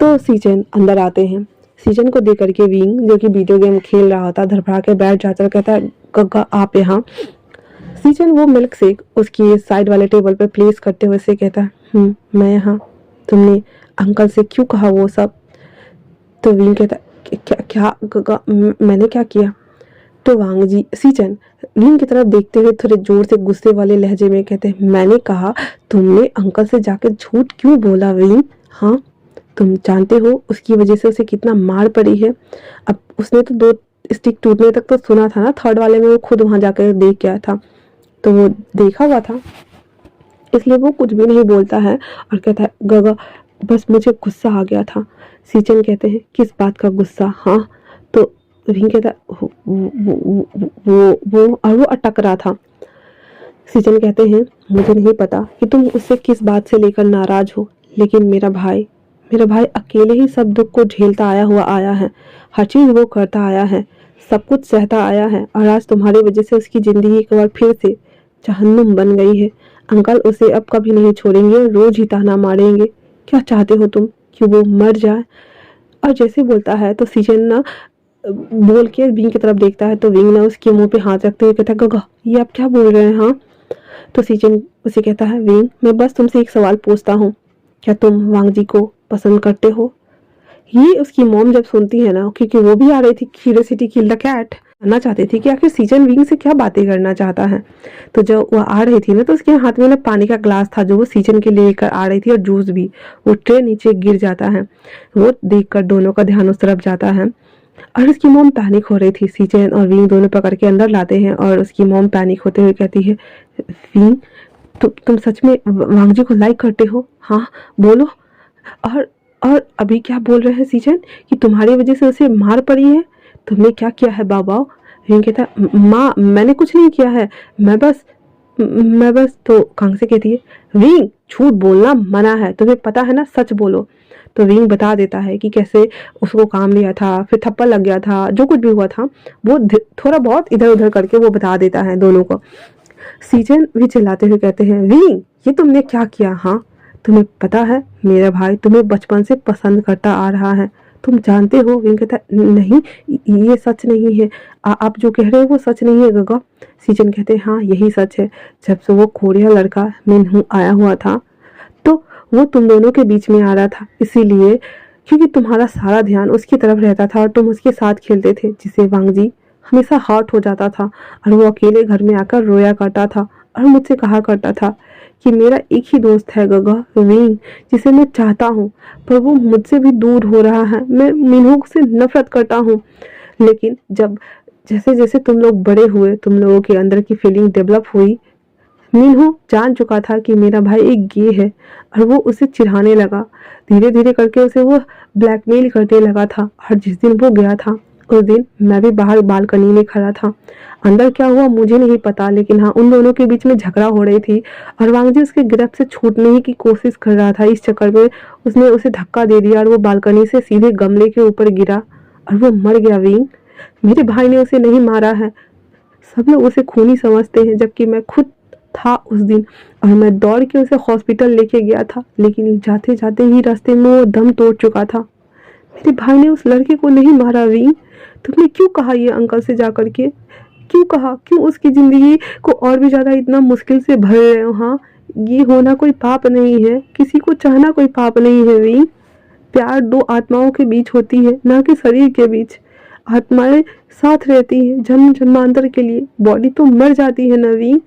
तो सीजन अंदर आते हैं। सीजन को देख करके विंग जो कि वीडियो गेम खेल रहा होता धड़फड़ा के बैठ जाता है, कहता है गग्गा आप यहाँ? सीजन वो मिल्क शेक उसकी साइड वाले टेबल पे प्लेस करते हुए से कहता है मैं यहाँ, तुमने अंकल से क्यों कहा वो सब? तो विंग कहता है क्या मैंने क्या किया? तो वांग जी सीजन विंग की तरफ देखते हुए थोड़े जोर से गुस्से वाले लहजे में कहते हैं, मैंने कहा तुमने अंकल से जाकर झूठ क्यों बोला विंग? हाँ तुम जानते हो उसकी वजह से उसे कितना मार पड़ी है। अब उसने तो 2 स्टिक टूटने तक तो सुना था ना, थर्ड वाले में वो खुद वहां जाकर देख गया था, तो वो देखा हुआ था, इसलिए वो कुछ भी नहीं बोलता है और कहता है गगा बस मुझे गुस्सा आ गया था। सीजन कहते हैं किस बात का गुस्सा? हाँ तो विंग कहता है वो और वो अटक रहा था। सीजन कहते हैं मुझे नहीं पता कि तुम उससे किस बात से लेकर नाराज हो, लेकिन मेरा भाई अकेले ही सब दुख को झेलता आया है, हर चीज वो करता आया है, सब कुछ सहता आया है और आज तुम्हारी वजह से उसकी जिंदगी एक बार फिर से जहन्नुम बन गई है। अंकल उसे अब कभी नहीं छोड़ेंगे, रोज ही ताना मारेंगे। क्या चाहते हो तुम कि वो मर जाए? और जैसे बोलता है तो सीजन ना बोल के विंग की तरफ देखता है, तो विंग ना उसके मुंह पे हाथ रखते हुए कहता है गगा ये आप क्या बोल रहे हैं? हाँ तो सीजन उसे कहता है विंग मैं बस तुमसे एक सवाल पूछता हूँ, क्या तुम वांग जी को पसंद करते हो? ये उसकी मॉम जब सुनती है ना, क्योंकि वो भी आ रही थी क्यूरियोसिटी किल द कैट, जानना चाहती थी कि आखिर सीजन विंग से क्या बातें करना चाहता है। तो जब वो आ रही थी ना तो उसके हाथ में ना पानी का ग्लास था जो वो सीजन के लिए लेकर आ रही थी और जूस भी। वो ट्रे नीचे गिर जाता है, वो देखकर दोनों का ध्यान उस तरफ जाता है और उसकी मॉम पैनिक हो रही थी। सीजन और विंग दोनों पकड़ के अंदर लाते हैं और उसकी मॉम पैनिक होते हुए कहती है विंग तुम सच में वांग जी को लाइक करते हो? हाँ बोलो। और अभी क्या बोल रहे हैं सीजन कि तुम्हारी वजह से उसे मार पड़ी है? तुमने क्या किया है बाबा? विंग कहता माँ मैंने कुछ नहीं किया है, मैं बस। तो कांग से कहती है विंग झूठ बोलना मना है, तुम्हें पता है ना, सच बोलो। तो विंग बता देता है कि कैसे उसको काम लिया था, फिर थप्पड़ लग गया था, जो कुछ भी हुआ था वो थोड़ा बहुत इधर उधर करके वो बता देता है दोनों को। सीजन भी चिल्लाते हुए कहते हैं, विंग ये तुमने क्या किया? हाँ, तुम्हें पता है मेरा भाई तुम्हें बचपन से पसंद करता आ रहा है, तुम जानते हो? विंग कहता है, नहीं ये सच नहीं है, आप जो कह रहे हो वो सच नहीं है गगा। सीजन कहते हैं, हाँ यही सच है। जब से वो कोरिया लड़का मिनहू आया हुआ था तो वो तुम दोनों के बीच में आ रहा था, इसीलिए क्योंकि तुम्हारा सारा ध्यान उसकी तरफ रहता था और तुम उसके साथ खेलते थे, जिसे वांग जी हमेशा हर्ट हो जाता था और वो अकेले घर में आकर रोया करता था और मुझसे कहा करता था कि मेरा एक ही दोस्त है गगा, विंग, जिसे मैं चाहता हूँ, पर वो मुझसे भी दूर हो रहा है। मैं मिनहू से नफरत करता हूँ। लेकिन जब जैसे जैसे तुम लोग बड़े हुए, तुम लोगों के अंदर की फीलिंग डेवलप हुई, मिनहू जान चुका था कि मेरा भाई एक गे है और वो उसे चिढ़ाने लगा। धीरे धीरे करके उसे वो ब्लैकमेल करने लगा था और जिस दिन वो गया था उस दिन मैं भी बाहर बालकनी में खड़ा था। अंदर क्या हुआ मुझे नहीं पता, लेकिन हाँ उन दोनों के बीच में झगड़ा हो रही थी और वांगजी उसके गिरफ्त से छूटने ही की कोशिश कर रहा था। इस चक्कर में उसने उसे धक्का दे दिया और वो बालकनी से सीधे गमले के ऊपर गिरा और वो मर गया। विंग, मेरे भाई ने उसे नहीं मारा है, सब लोग उसे खूनी समझते हैं, जबकि मैं खुद था उस दिन और मैं दौड़ के उसे हॉस्पिटल लेके गया था, लेकिन जाते जाते ही रास्ते में वो दम तोड़ चुका था। मेरे भाई ने उस लड़के को नहीं मारा। विंग, तुमने क्यों कहा ये अंकल से जाकर के? क्यों कहा? क्यों उसकी जिंदगी को और भी ज्यादा इतना मुश्किल से भर रहे हो? हाँ, ये होना कोई पाप नहीं है, किसी को चाहना कोई पाप नहीं है। विंग, प्यार दो आत्माओं के बीच होती है, ना कि शरीर के बीच। आत्माएं साथ रहती हैं जन्म जन्मांतर के लिए, बॉडी तो मर जाती है। नवीन,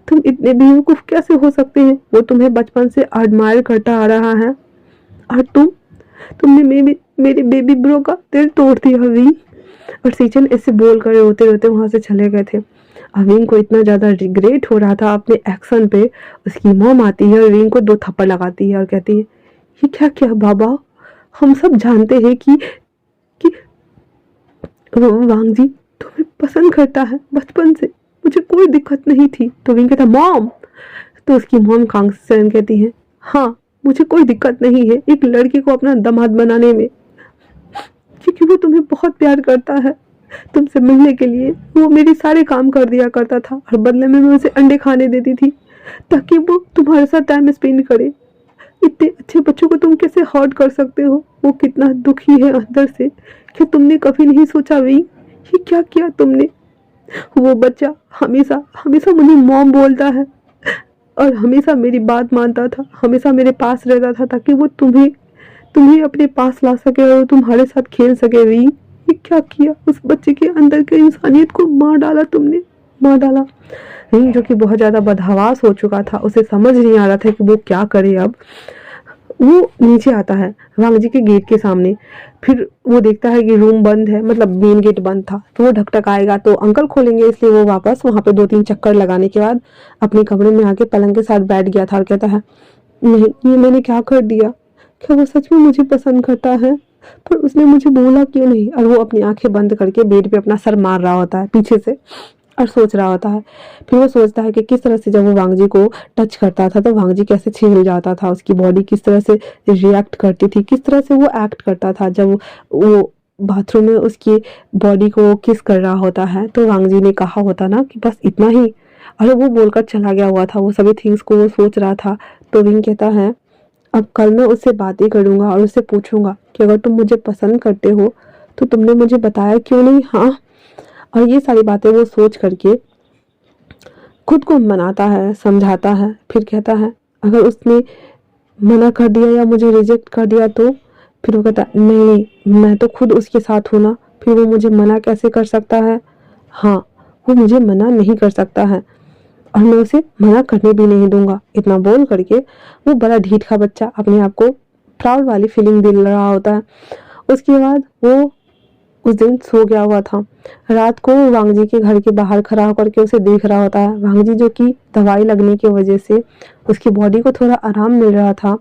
तुम इतने बेवकूफ कैसे हो सकते हैं? वो तुम्हें बचपन से एडमायर करता आ रहा है और तुमने मेरे बेबी ब्रो का दिल तोड़ दिया। अवीन, और सीजन ऐसे बोल कर रोते रोते वहां से चले गए थे। अवीन को इतना ज्यादा रिग्रेट हो रहा था अपने एक्शन पे। उसकी मॉम आती है और अवीन को 2 थप्पड़ लगाती है और कहती है, ये क्या किया बाबा? हम सब जानते हैं कि वांग जी तुम्हें पसंद करता है बचपन से, मुझे कोई दिक्कत नहीं थी। तो विंग कहता, मॉम। तो उसकी मॉम कांग सेन कहती है, हाँ मुझे कोई दिक्कत नहीं है एक लड़की को अपना दामाद बनाने में, क्योंकि वो तुम्हें बहुत प्यार करता है। तुमसे मिलने के लिए वो मेरे सारे काम कर दिया करता था और बदले में मैं उसे अंडे खाने देती थी ताकि वो तुम्हारे साथ टाइम स्पेंड करे। इतने अच्छे बच्चों को तुम कैसे हर्ट कर सकते हो? वो कितना दुखी है अंदर से, क्या तुमने कभी नहीं सोचा? वी, ये क्या किया तुमने? वो बच्चा हमेशा हमेशा मुझे मॉम बोलता है और हमेशा मेरी बात मानता था, हमेशा मेरे पास रहता था ताकि वो तुम्हें अपने पास ला सके और तुम्हारे साथ खेल सके। वी, ये क्या किया? उस बच्चे के अंदर के इंसानियत को मार डाला तुमने, मार डाला। वी जो कि बहुत ज्यादा बदहवास हो चुका था, उसे समझ नहीं आ रहा था कि वो क्या करे। अब वो नीचे आता है वांग जी के गेट के सामने, फिर वो देखता है कि रूम बंद है, मतलब मेन गेट बंद था, तो वो ढकढक आएगा तो अंकल खोलेंगे, इसलिए वो वापस वहां पे 2-3 चक्कर लगाने के बाद अपने कमरे में आके पलंग के साथ बैठ गया था और कहता है, नहीं ये मैंने क्या कर दिया? क्या वो सच में मुझे पसंद करता है? पर उसने मुझे बोला क्यों नहीं? और वो अपनी आंखें बंद करके बेड पे अपना सर मार रहा होता है पीछे से और सोच रहा होता है। फिर वो सोचता है कि किस तरह से जब वो वांग जी को टच करता था तो वांग जी कैसे छिल जाता था, उसकी बॉडी किस तरह से रिएक्ट करती थी, किस तरह से वो एक्ट करता था जब वो बाथरूम में उसकी बॉडी को किस कर रहा होता है। तो वांग जी ने कहा होता ना कि बस इतना ही, और वो बोलकर चला गया हुआ था। वो सभी थिंग्स को वो सोच रहा था। तो विंग कहता है, अब कल मैं उससे बातें करूंगा और उससे पूछूंगा कि अगर तुम मुझे पसंद करते हो तो तुमने मुझे बताया क्यों नहीं? हाँ, और ये सारी बातें वो सोच करके खुद को मनाता है, समझाता है। फिर कहता है, अगर उसने मना कर दिया या मुझे रिजेक्ट कर दिया तो? फिर वो कहता, नहीं नहीं मैं तो खुद उसके साथ हूं ना, फिर वो मुझे मना कैसे कर सकता है? हाँ, वो मुझे मना नहीं कर सकता है और मैं उसे मना करने भी नहीं दूंगा। इतना बोल करके वो बड़ा ढीठ का बच्चा अपने आप को प्राउड वाली फीलिंग दिल रहा होता है। उसके बाद वो उस दिन सो गया हुआ था। रात को वांग जी के घर के बाहर खड़ा होकर के उसे देख रहा होता है। वांग जी जो कि दवाई लगने की वजह से उसकी बॉडी को थोड़ा आराम मिल रहा था,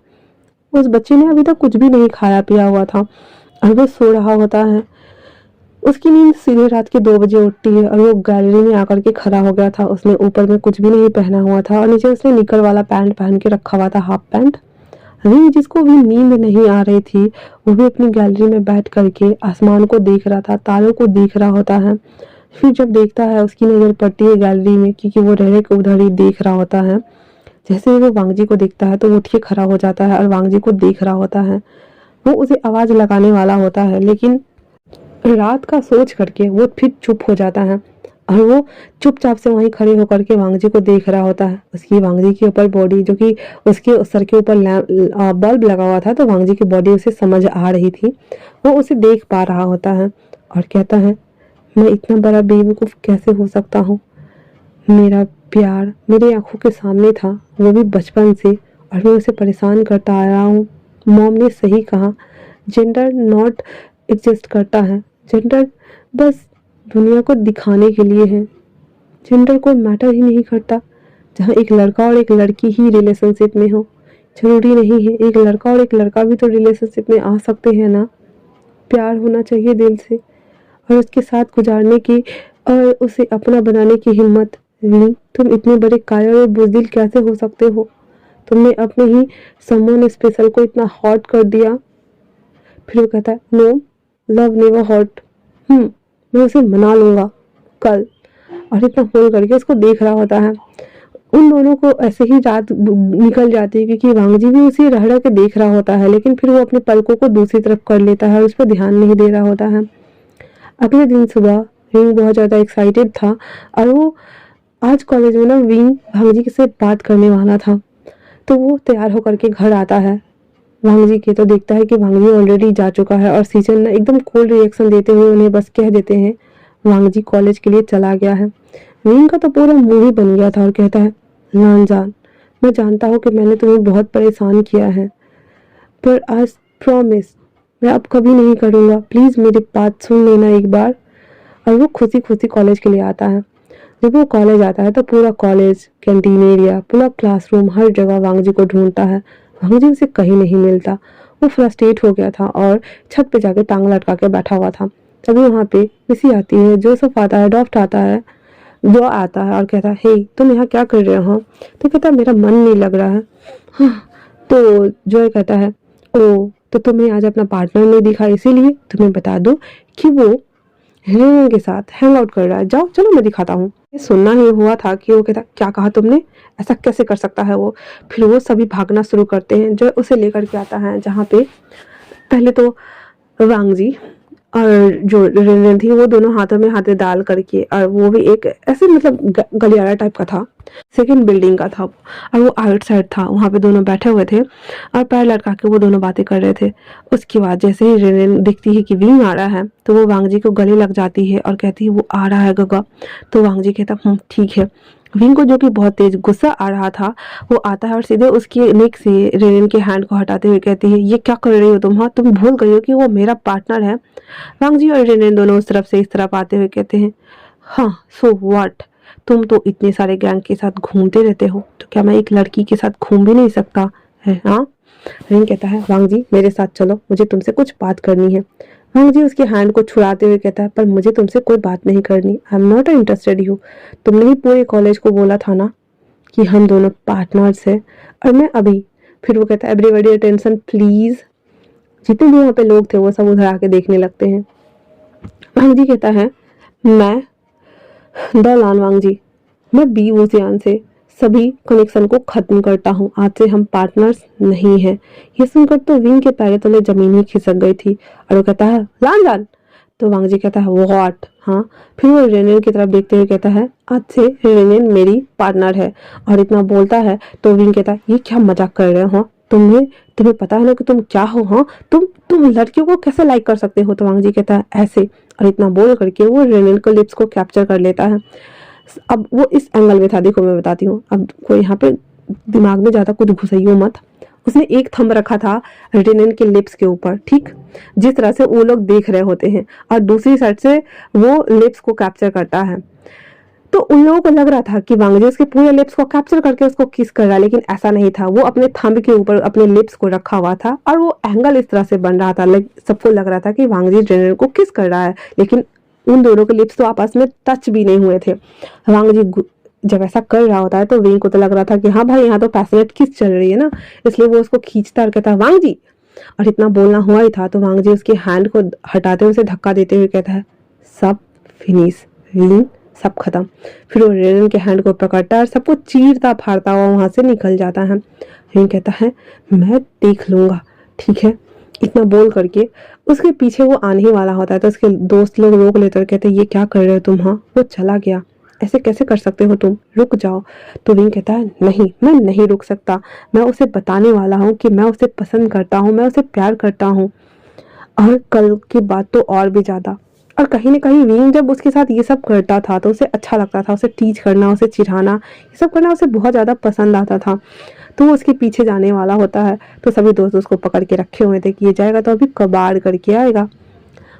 उस बच्चे ने अभी तक कुछ भी नहीं खाया पिया हुआ था और वो सो रहा होता है। उसकी नींद सीधे रात के 2 बजे उठती है और वो गैलरी में आकर के खड़ा हो गया था। उसने ऊपर में कुछ भी नहीं पहना हुआ था और नीचे उसने निकर वाला पैंट पहन के रखा हुआ था, हाफ पैंट। रिंग जिसको भी नींद नहीं आ रही थी वो भी अपनी गैलरी में बैठ करके आसमान को देख रहा था, तारों को देख रहा होता है। फिर जब देखता है उसकी नज़र पड़ती है गैलरी में, क्योंकि वो रह के उधर ही देख रहा होता है। जैसे ही वो वांगजी को देखता है तो वो उठ के खड़ा हो जाता है और वांगजी को देख रहा होता है। वो उसे आवाज़ लगाने वाला होता है, लेकिन रात का सोच करके वो फिर चुप हो जाता है और वो चुपचाप से वहीं खड़े होकर के वांगजी को देख रहा होता है। उसकी वांगजी के ऊपर बॉडी, जो कि उसके सर के ऊपर बल्ब लगा हुआ था, तो वांगजी की बॉडी उसे समझ आ रही थी। वो उसे देख पा रहा होता है और कहता है, मैं इतना बड़ा बेवकूफ़ कैसे हो सकता हूँ। मेरा प्यार मेरी आंखों के सामने था, वो भी बचपन से, और मैं उसे परेशान करता आया हूँ। मॉम ने सही कहा, जेंडर नॉट एग्जिस्ट करता है। जेंडर बस दुनिया को दिखाने के लिए है। जेंडर कोई मैटर ही नहीं करता। जहाँ एक लड़का और एक लड़की ही रिलेशनशिप में हो, जरूरी नहीं है एक लड़का और एक लड़का भी तो रिलेशनशिप में आ सकते हैं ना। प्यार होना चाहिए दिल से, और उसके साथ गुजारने की और उसे अपना बनाने की हिम्मत। नहीं, तुम इतने बड़े कायर और बुज़दिल कैसे हो सकते हो। तुमने अपने ही समवन स्पेशल को इतना हॉट कर दिया। फिर वो कहता है, नो, लव नेवर हॉट। मैं उसे मना लूंगा कल। और इतना बोल करके उसको देख रहा होता है। उन दोनों को ऐसे ही रात निकल जाती है, क्योंकि वांगजी भी उसे रह रह के देख रहा होता है, लेकिन फिर वो अपने पलकों को दूसरी तरफ कर लेता है और उस पर ध्यान नहीं दे रहा होता है। अगले दिन सुबह विंग बहुत ज़्यादा एक्साइटेड था और वो आज कॉलेज में ना विंग वांगजी से बात करने वाला था। तो वो तैयार होकर के घर आता है वांगजी के, तो देखता है कि वांगजी ऑलरेडी जा चुका है और सीजन ना एकदम कोल्ड रिएक्शन देते हुए उन्हें बस कह देते हैं वांगजी कॉलेज के लिए चला गया है। विंग का तो पूरा मुंह ही बन गया था और कहता है, लानजान, मैं जानता हूँ कि मैंने तुम्हें बहुत परेशान किया है, पर आज प्रॉमिस मैं अब कभी नहीं करूँगा। प्लीज़ मेरी बात सुन लेना एक बार। और वो खुशी खुशी कॉलेज के लिए आता है। जब वो कॉलेज आता है तो पूरा कॉलेज, कैंटीन एरिया, पूरा क्लासरूम, हर जगह वांगजी को ढूंढता है। वांगजी उसे कहीं नहीं मिलता। वो फ्रस्ट्रेट हो गया था और छत पे जाके टांग लटका के बैठा हुआ था। तभी वहाँ पे मिसी आती है, जोसेफ आता है, डॉफ्ट आता है, जो आता है और कहता है, हे तुम यहाँ क्या कर रहे हो। तो कहता है, मेरा मन नहीं लग रहा है। हाँ। तो जॉय कहता है, ओ तो तुम्हें आज अपना पार्टनर नहीं दिखा, इसीलिए तुम्हें बता दूं कि वो हेरोइन के साथ हैंग आउट कर रहा है। जाओ चलो मैं दिखाता हूँ। ये सुनना ही हुआ था कि वो कहता, क्या कहा तुमने, ऐसा कैसे कर सकता है वो। फिर वो सभी भागना शुरू करते हैं। जो उसे लेकर के आता है, जहाँ पे पहले तो वांगजी और जो रेनेन थी वो दोनों हाथों में हाथे डाल करके, और वो भी एक ऐसे मतलब गलियारा टाइप का था, सेकंड बिल्डिंग का था, और वो आउटसाइड था, वहाँ पे दोनों बैठे हुए थे और पैर लटका के वो दोनों बातें कर रहे थे। उसके बाद जैसे ही रेनेन देखती है कि विंग आ रहा है तो वो वांगजी को गले लग जाती है और कहती है, वो आ रहा है गगा। तो वांगजी कहता, ठीक है। विंग को जो कि बहुत तेज गुस्सा आ रहा था, वो आता है और सीधे उसकी नेक से रेनेन के हैंड को हटाते हुए कहती है, ये क्या कर रही हो तुम। हाँ, तुम भूल गई हो कि वो मेरा पार्टनर है। वांगजी और रेनेन दोनों उस तरफ से इस तरफ आते हुए कहते हैं, हाँ सो व्हाट, तुम तो इतने सारे गैंग के साथ घूमते रहते हो, तो क्या मैं एक लड़की के साथ घूम भी नहीं सकता है। हाँ, रेन कहता है, वांगजी मेरे साथ चलो, मुझे तुमसे कुछ बात करनी है। वांगजी उसके हैंड को छुड़ाते हुए कहता है, पर मुझे तुमसे कोई बात नहीं करनी। I am not interested you. तुमने ही पूरे कॉलेज को बोला था ना कि हम दोनों पार्टनर्स हैं, और मैं अभी। फिर वो कहता है, एवरीबॉडी अटेंशन प्लीज। जितने भी वहाँ पे लोग थे वो सब उधर आके देखने लगते हैं। वांगजी कहता है, मैं दौलान वांगजी, मैं बी वुजियान से सभी कनेक्शन को खत्म करता हूँ। आज से हम पार्टनर्स नहीं हैं। ये सुनकर तो विंग के पैरों तले जमीन ही खिसक गई थी और वो कहता है, लान लान। तो वांगजी कहता है, व्हाट। हाँ। फिर वो रेनेन की तरफ देखते हुए कहता है, आज से रेनेन मेरी पार्टनर है। और इतना बोलता है तो विंग कहता है, ये क्या मजाक कर रहे हो, तुम्हें तुम्हें पता है ना कि तुम क्या हो। हाँ, तुम लड़कियों को कैसे लाइक कर सकते हो। तो वांगजी कहता है, ऐसे। और इतना बोल करके वो रेनेन को लिप्स को कैप्चर कर लेता है। अब वो इस एंगल में था, देखो मैं बताती हूँ। अब कोई यहाँ पे दिमाग में ज्यादा कुछ घुसाइयो मत। उसने एक थंब रखा था रेनेन के लिप्स के ऊपर, ठीक जिस तरह से वो लोग देख रहे होते हैं, और दूसरी साइड से वो लिप्स को कैप्चर करता है। तो उन लोगों को लग रहा था कि वांगजी उसके पूरे लिप्स को कैप्चर करके उसको किस कर रहा है, लेकिन ऐसा नहीं था। वो अपने थंब के ऊपर अपने लिप्स को रखा हुआ था और वो एंगल इस तरह से बन रहा था, सबको लग रहा था कि वांगजी रेनेन को किस कर रहा है, लेकिन उन दोनों के लिप्स तो आपस में टच भी नहीं हुए थे। वांगजी जब ऐसा कर रहा होता है तो विंग को तो लग रहा था कि हाँ भाई यहाँ तो पैशनेट किस चल रही है ना, इसलिए वो उसको खींचता और कहता है वांग जी। और इतना बोलना हुआ ही था तो वांग जी उसके हैंड को हटाते हुए उसे धक्का देते हुए कहता है सब फिनिश विंग, सब खत्म। फिर वो रेनन के हैंड को पकड़ता है और सबको चीरता फाड़ता हुआ वहां से निकल जाता है। विंग कहता है मैं देख लूंगा, ठीक है। इतना बोल करके उसके पीछे वो आने ही वाला होता है तो उसके दोस्त लोग रोक लेते और कहते हैं ये क्या कर रहे हो तुम, हाँ वो चला गया, ऐसे कैसे कर सकते हो तुम, रुक जाओ। तो विंग कहता है नहीं, मैं नहीं रुक सकता, मैं उसे बताने वाला हूँ कि मैं उसे पसंद करता हूँ, मैं उसे प्यार करता हूँ, और कल की बात तो और भी ज्यादा। और कहीं ना कहीं विंग जब उसके साथ ये सब करता था तो उसे अच्छा लगता था, उसे टीच करना, उसे चिढ़ाना, ये सब करना उसे बहुत ज्यादा पसंद आता था। तो वो उसके पीछे जाने वाला होता है तो सभी दोस्त उसको पकड़ के रखे हुए थे कि ये जाएगा तो अभी कबाड़ करके आएगा।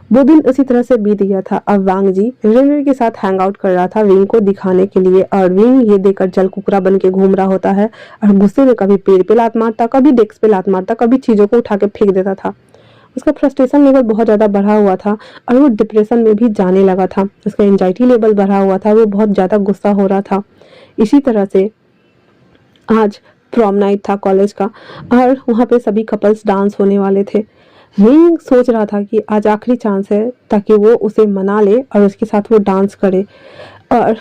वो दिन उसी तरह से बीत गया था। अब वांग जी रेनर के साथ हैंग आउट कर रहा था विंग को दिखाने के लिए, और विंग ये देखकर जल कुकरा बन के घूम रहा होता है और गुस्से में कभी पेड़ पे लात मारता, कभी डेस्क पे लात मारता, कभी चीजों को उठा के फेंक देता था। उसका फ्रस्ट्रेशन लेवल बहुत ज्यादा बढ़ा हुआ था और वो डिप्रेशन में भी जाने लगा था। उसका एंजाइटी लेवल बढ़ा हुआ था, वो बहुत ज्यादा गुस्सा हो रहा था। इसी तरह से आज प्रॉम नाइट था कॉलेज का और वहाँ पे सभी कपल्स डांस होने वाले थे। रिंग सोच रहा था कि आज आखिरी चांस है ताकि वो उसे मना ले और उसके साथ वो डांस करे। और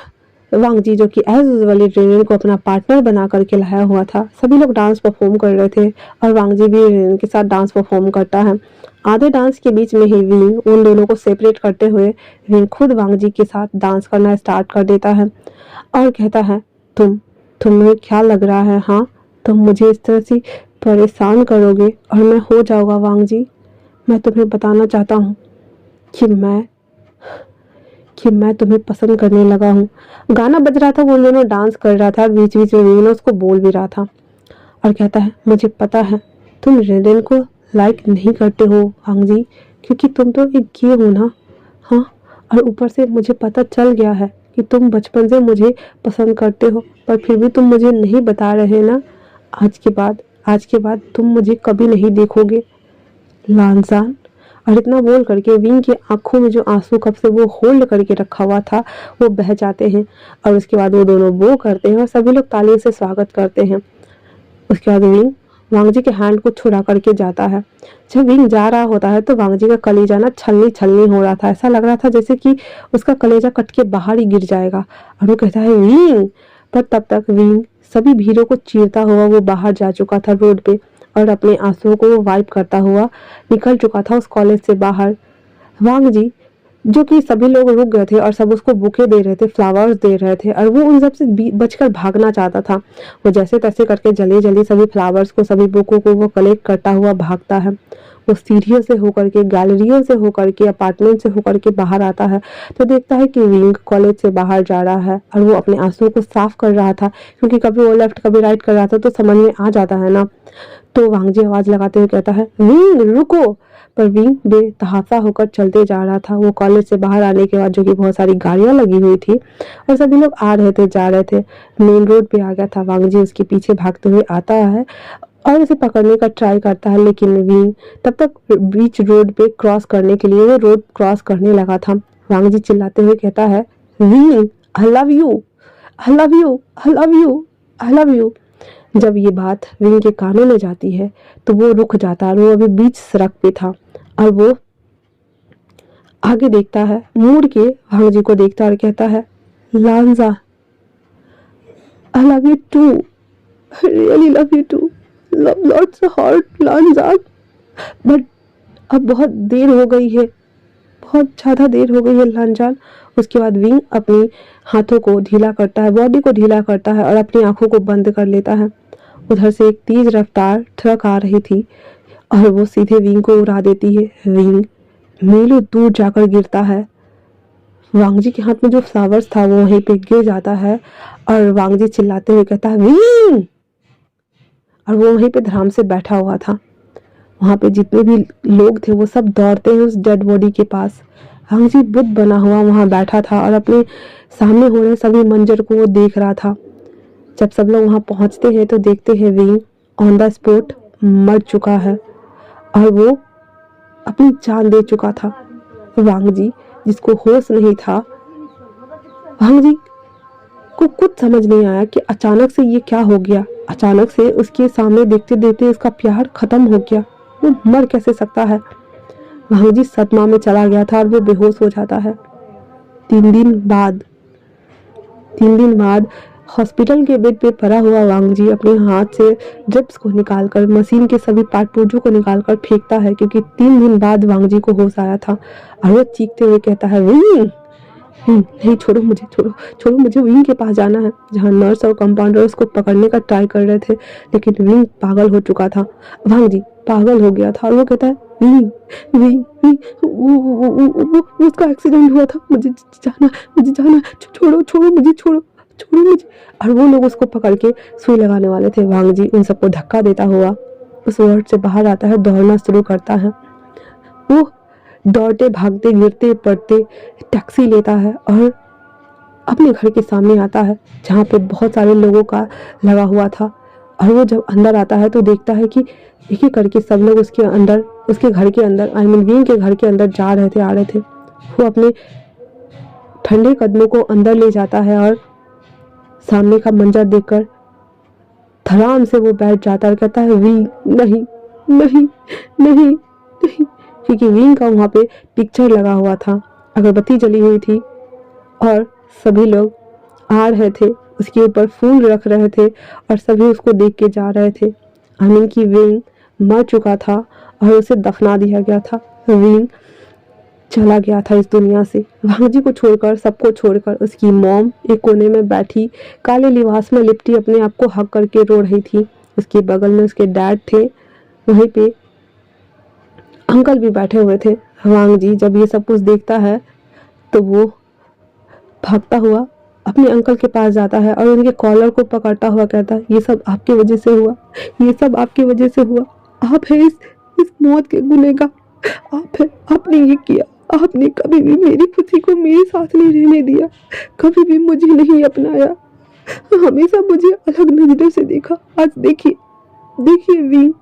वांग जी जो कि एज यूजुअल रेनन को अपना पार्टनर बना करके लाया हुआ था, सभी लोग डांस परफॉर्म कर रहे थे और वांग जी भी रेनन के साथ डांस परफॉर्म करता है। आधे डांस के बीच में ही विंग उन दोनों को सेपरेट करते हुए विंग खुद वांग जी के साथ डांस करना स्टार्ट कर देता है और कहता है तुम्हें क्या लग रहा है, हाँ तुम मुझे इस तरह से परेशान करोगे और मैं हो जाऊंगा वांग जी। मैं तुम्हें बताना चाहता हूँ कि मैं तुम्हें पसंद करने लगा हूँ। गाना बज रहा था, वो दोनों डांस कर रहा था, बीच बीच में विंग उसको बोल भी रहा था और कहता है मुझे पता है तुम रेडेन को लाइक नहीं करते हो वांग जी, क्योंकि तुम तो एक गे हो ना, हाँ। और ऊपर से मुझे पता चल गया है कि तुम बचपन से मुझे पसंद करते हो, पर फिर भी तुम मुझे नहीं बता रहे ना। आज के बाद तुम मुझे कभी नहीं देखोगे लांजान। और इतना बोल करके विंग की आंखों में जो आंसू कब से वो होल्ड करके रखा हुआ था वो बह जाते हैं और उसके बाद वो दोनों वो करते हैं और सभी लोग तालियों से स्वागत करते हैं। उसके बाद विंग वांग जी के हैंड को छुड़ा करके जाता है। जब विंग जा रहा होता है तो वांग जी का कलेजा ना छलनी छलनी हो रहा था, ऐसा लग रहा था जैसे कि उसका कलेजा कट के बाहर ही गिर जाएगा। और वो कहता है विंग, पर तब तक विंग सभी भीड़ों को चीरता हुआ वो बाहर जा चुका था रोड पे और अपने आंसुओं को वो वाइप करता हुआ निकल चुका था उस कॉलेज से बाहर। वांग जी जो कि सभी लोग रुक गए थे और सब उसको बुके दे रहे थे, फ्लावर्स दे रहे थे और वो उन सब से बचकर भागना चाहता था। वो जैसे तैसे करके जल्दी जल्दी सभी फ्लावर्स को, सभी बुकों को वो कलेक्ट करता हुआ भागता है। वो सीढ़ियों से होकर के, गैलरियों से होकर के, अपार्टमेंट से होकर के बाहर आता है तो देखता है कि विंग कॉलेज से बाहर जा रहा है और वो अपने आंसुओं को साफ कर रहा था, क्योंकि कभी वो लेफ्ट कभी राइट कर रहा था तो समझ में आ जाता है ना। तो वांग जी आवाज लगाते हुए कहता है विंग रुको, पर विंग बेतहासा होकर चलते जा रहा था। वो कॉलेज से बाहर आने के बाद जो कि बहुत सारी गाड़ियां लगी हुई थी और सभी लोग आ रहे थे, जा रहे थे, मेन रोड पे आ गया था। वांग जी उसके पीछे भागते हुए आता है और उसे पकड़ने का ट्राई करता है, लेकिन विंग तब तक बीच रोड पे क्रॉस करने के लिए वो रोड क्रॉस करने लगा था। वांग जी चिल्लाते हुए कहता है wing I love you, I love you, I love you, I love you. जब ये बात विंग के कानों में जाती है तो वो रुक जाता है और वो अभी बीच सड़क पे था और वो आगे देखता है, मुड़ के वांग जी को देखता है और कहता है Lanza I love you too, I really love you too, love lots heart Lanza. But अब बहुत देर हो गई है, बहुत ज्यादा देर हो गई है लांजान। उसके बाद विंग अपनी हाथों को ढीला करता है, बॉडी को ढीला करता है और अपनी आंखों को बंद कर लेता है। उधर से एक तेज रफ्तार ट्रक आ रही थी और वो सीधे विंग को उड़ा देती है। विंग मीलों दूर जाकर गिरता है। वांग जी के हाथ में जो फ्लावर्स था वो वहीं पे गिर जाता है और वांग जी चिल्लाते हुए कहता है विंग, और वो वहीं पे धराम से बैठा हुआ था। वहां पे जितने भी लोग थे वो सब दौड़ते हैं उस डेड बॉडी के पास। वांग जी बुत बना हुआ वहां बैठा था और अपने सामने हो रहे सभी मंजर को वो देख रहा था। जब सब लोग वहां पहुंचते हैं तो देखते हैं विंग ऑन द स्पॉट मर चुका है और वो अपनी जान दे चुका था। वांग जी जिसको होश नहीं था, वांग जी को कुछ समझ नहीं आया कि अचानक से ये क्या हो गया। अचानक से उसके सामने देखते देखते उसका प्यार खत्म हो गया। वो मर कैसे सकता है। वांग जी सदमा में चला गया था और वो बेहोश हो जाता है। 3 दिन बाद हॉस्पिटल के बेड पे पड़ा हुआ वांग जी अपने हाथ से ड्रिप्स को निकालकर मशीन के सभी पार्ट पुर्जों को निकालकर फेंकता है, क्योंकि 3 दिन बाद वांग जी को होश आया था। और वो चीखते हुए कहता है, विंग नहीं, छोड़ो मुझे, छोड़ो मुझे, विंग के पास जाना है। जहाँ नर्स और कंपाउंडर उसको पकड़ने का ट्राई कर रहे थे, लेकिन विंग पागल हो चुका था। वांग जी पागल हो गया था और वो कहता है, विंग विंग विंग वो उसका एक्सीडेंट हुआ था, मुझे जाना, छोड़ो मुझे। और वो लोग उसको पकड़ के सुई लगाने वाले थे। वांग जी उन सबको धक्का देता हुआ उस वार्ड से बाहर आता है, दौड़ना शुरू करता है। वो दौड़ते भागते गिरते पड़ते टैक्सी लेता है और अपने घर के सामने आता है, जहाँ पे बहुत सारे लोगों का लगा हुआ था। और वो जब अंदर आता है तो देखता है कि एक एक करके सब लोग उसके घर के अंदर, आई मीन विंग के घर के अंदर जा रहे थे, आ रहे थे। वो अपने ठंडे कदमों को अंदर ले जाता है और सामने का मंजर देखकर धड़ाम से वो बैठ जाता है और कहता है, विंग नहीं नहीं नहीं नहीं, क्योंकि विंग का वहाँ पे पिक्चर लगा हुआ था, अगरबत्ती जली हुई थी और सभी लोग आ रहे थे, उसके ऊपर फूल रख रहे थे और सभी उसको देख के जा रहे थे। आई मीन कि विंग मर चुका था और उसे दफना दिया गया था। विंग चला गया था इस दुनिया से। वांग जी को छोड़कर, सबको छोड़कर उसकी मॉम एक कोने में बैठी काले लिबास में लिपटी अपने आप को हक करके रो रही थी। उसके बगल में उसके डैड थे, वहीं पे अंकल भी बैठे हुए थे। वांग जी जब ये सब कुछ देखता है तो वो भागता हुआ अपने अंकल के पास जाता है और उनके कॉलर को पकड़ता हुआ कहता है, ये सब आपकी वजह से हुआ, ये सब आपकी वजह से हुआ। आप है इस मौत के गुनहगार, आप है, आपने ये किया। आपने कभी भी मेरी खुशी को मेरे साथ नहीं रहने दिया, कभी भी मुझे नहीं अपनाया, हमेशा मुझे अलग नजरों से देखा। आज देखिए विंग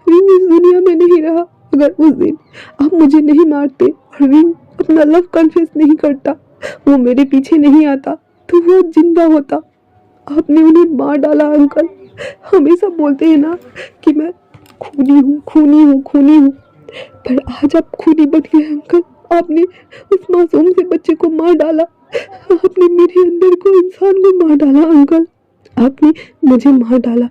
इस दुनिया में नहीं रहा। अगर उस दिन आप मुझे नहीं मारते और विंग अपना लव कन्फेस नहीं करता, वो मेरे पीछे नहीं आता, तो वो जिंदा होता। आपने उन्हें मार डाला अंकल। हमेशा बोलते हैं ना कि मैं खूनी हूँ, पर आज आप खूनी बन गए अंकल। आपने उस मासूम से बच्चे को मार डाला, आपने मेरे अंदर को इंसान को मार डाला अंकल। आपने मुझे मार डाला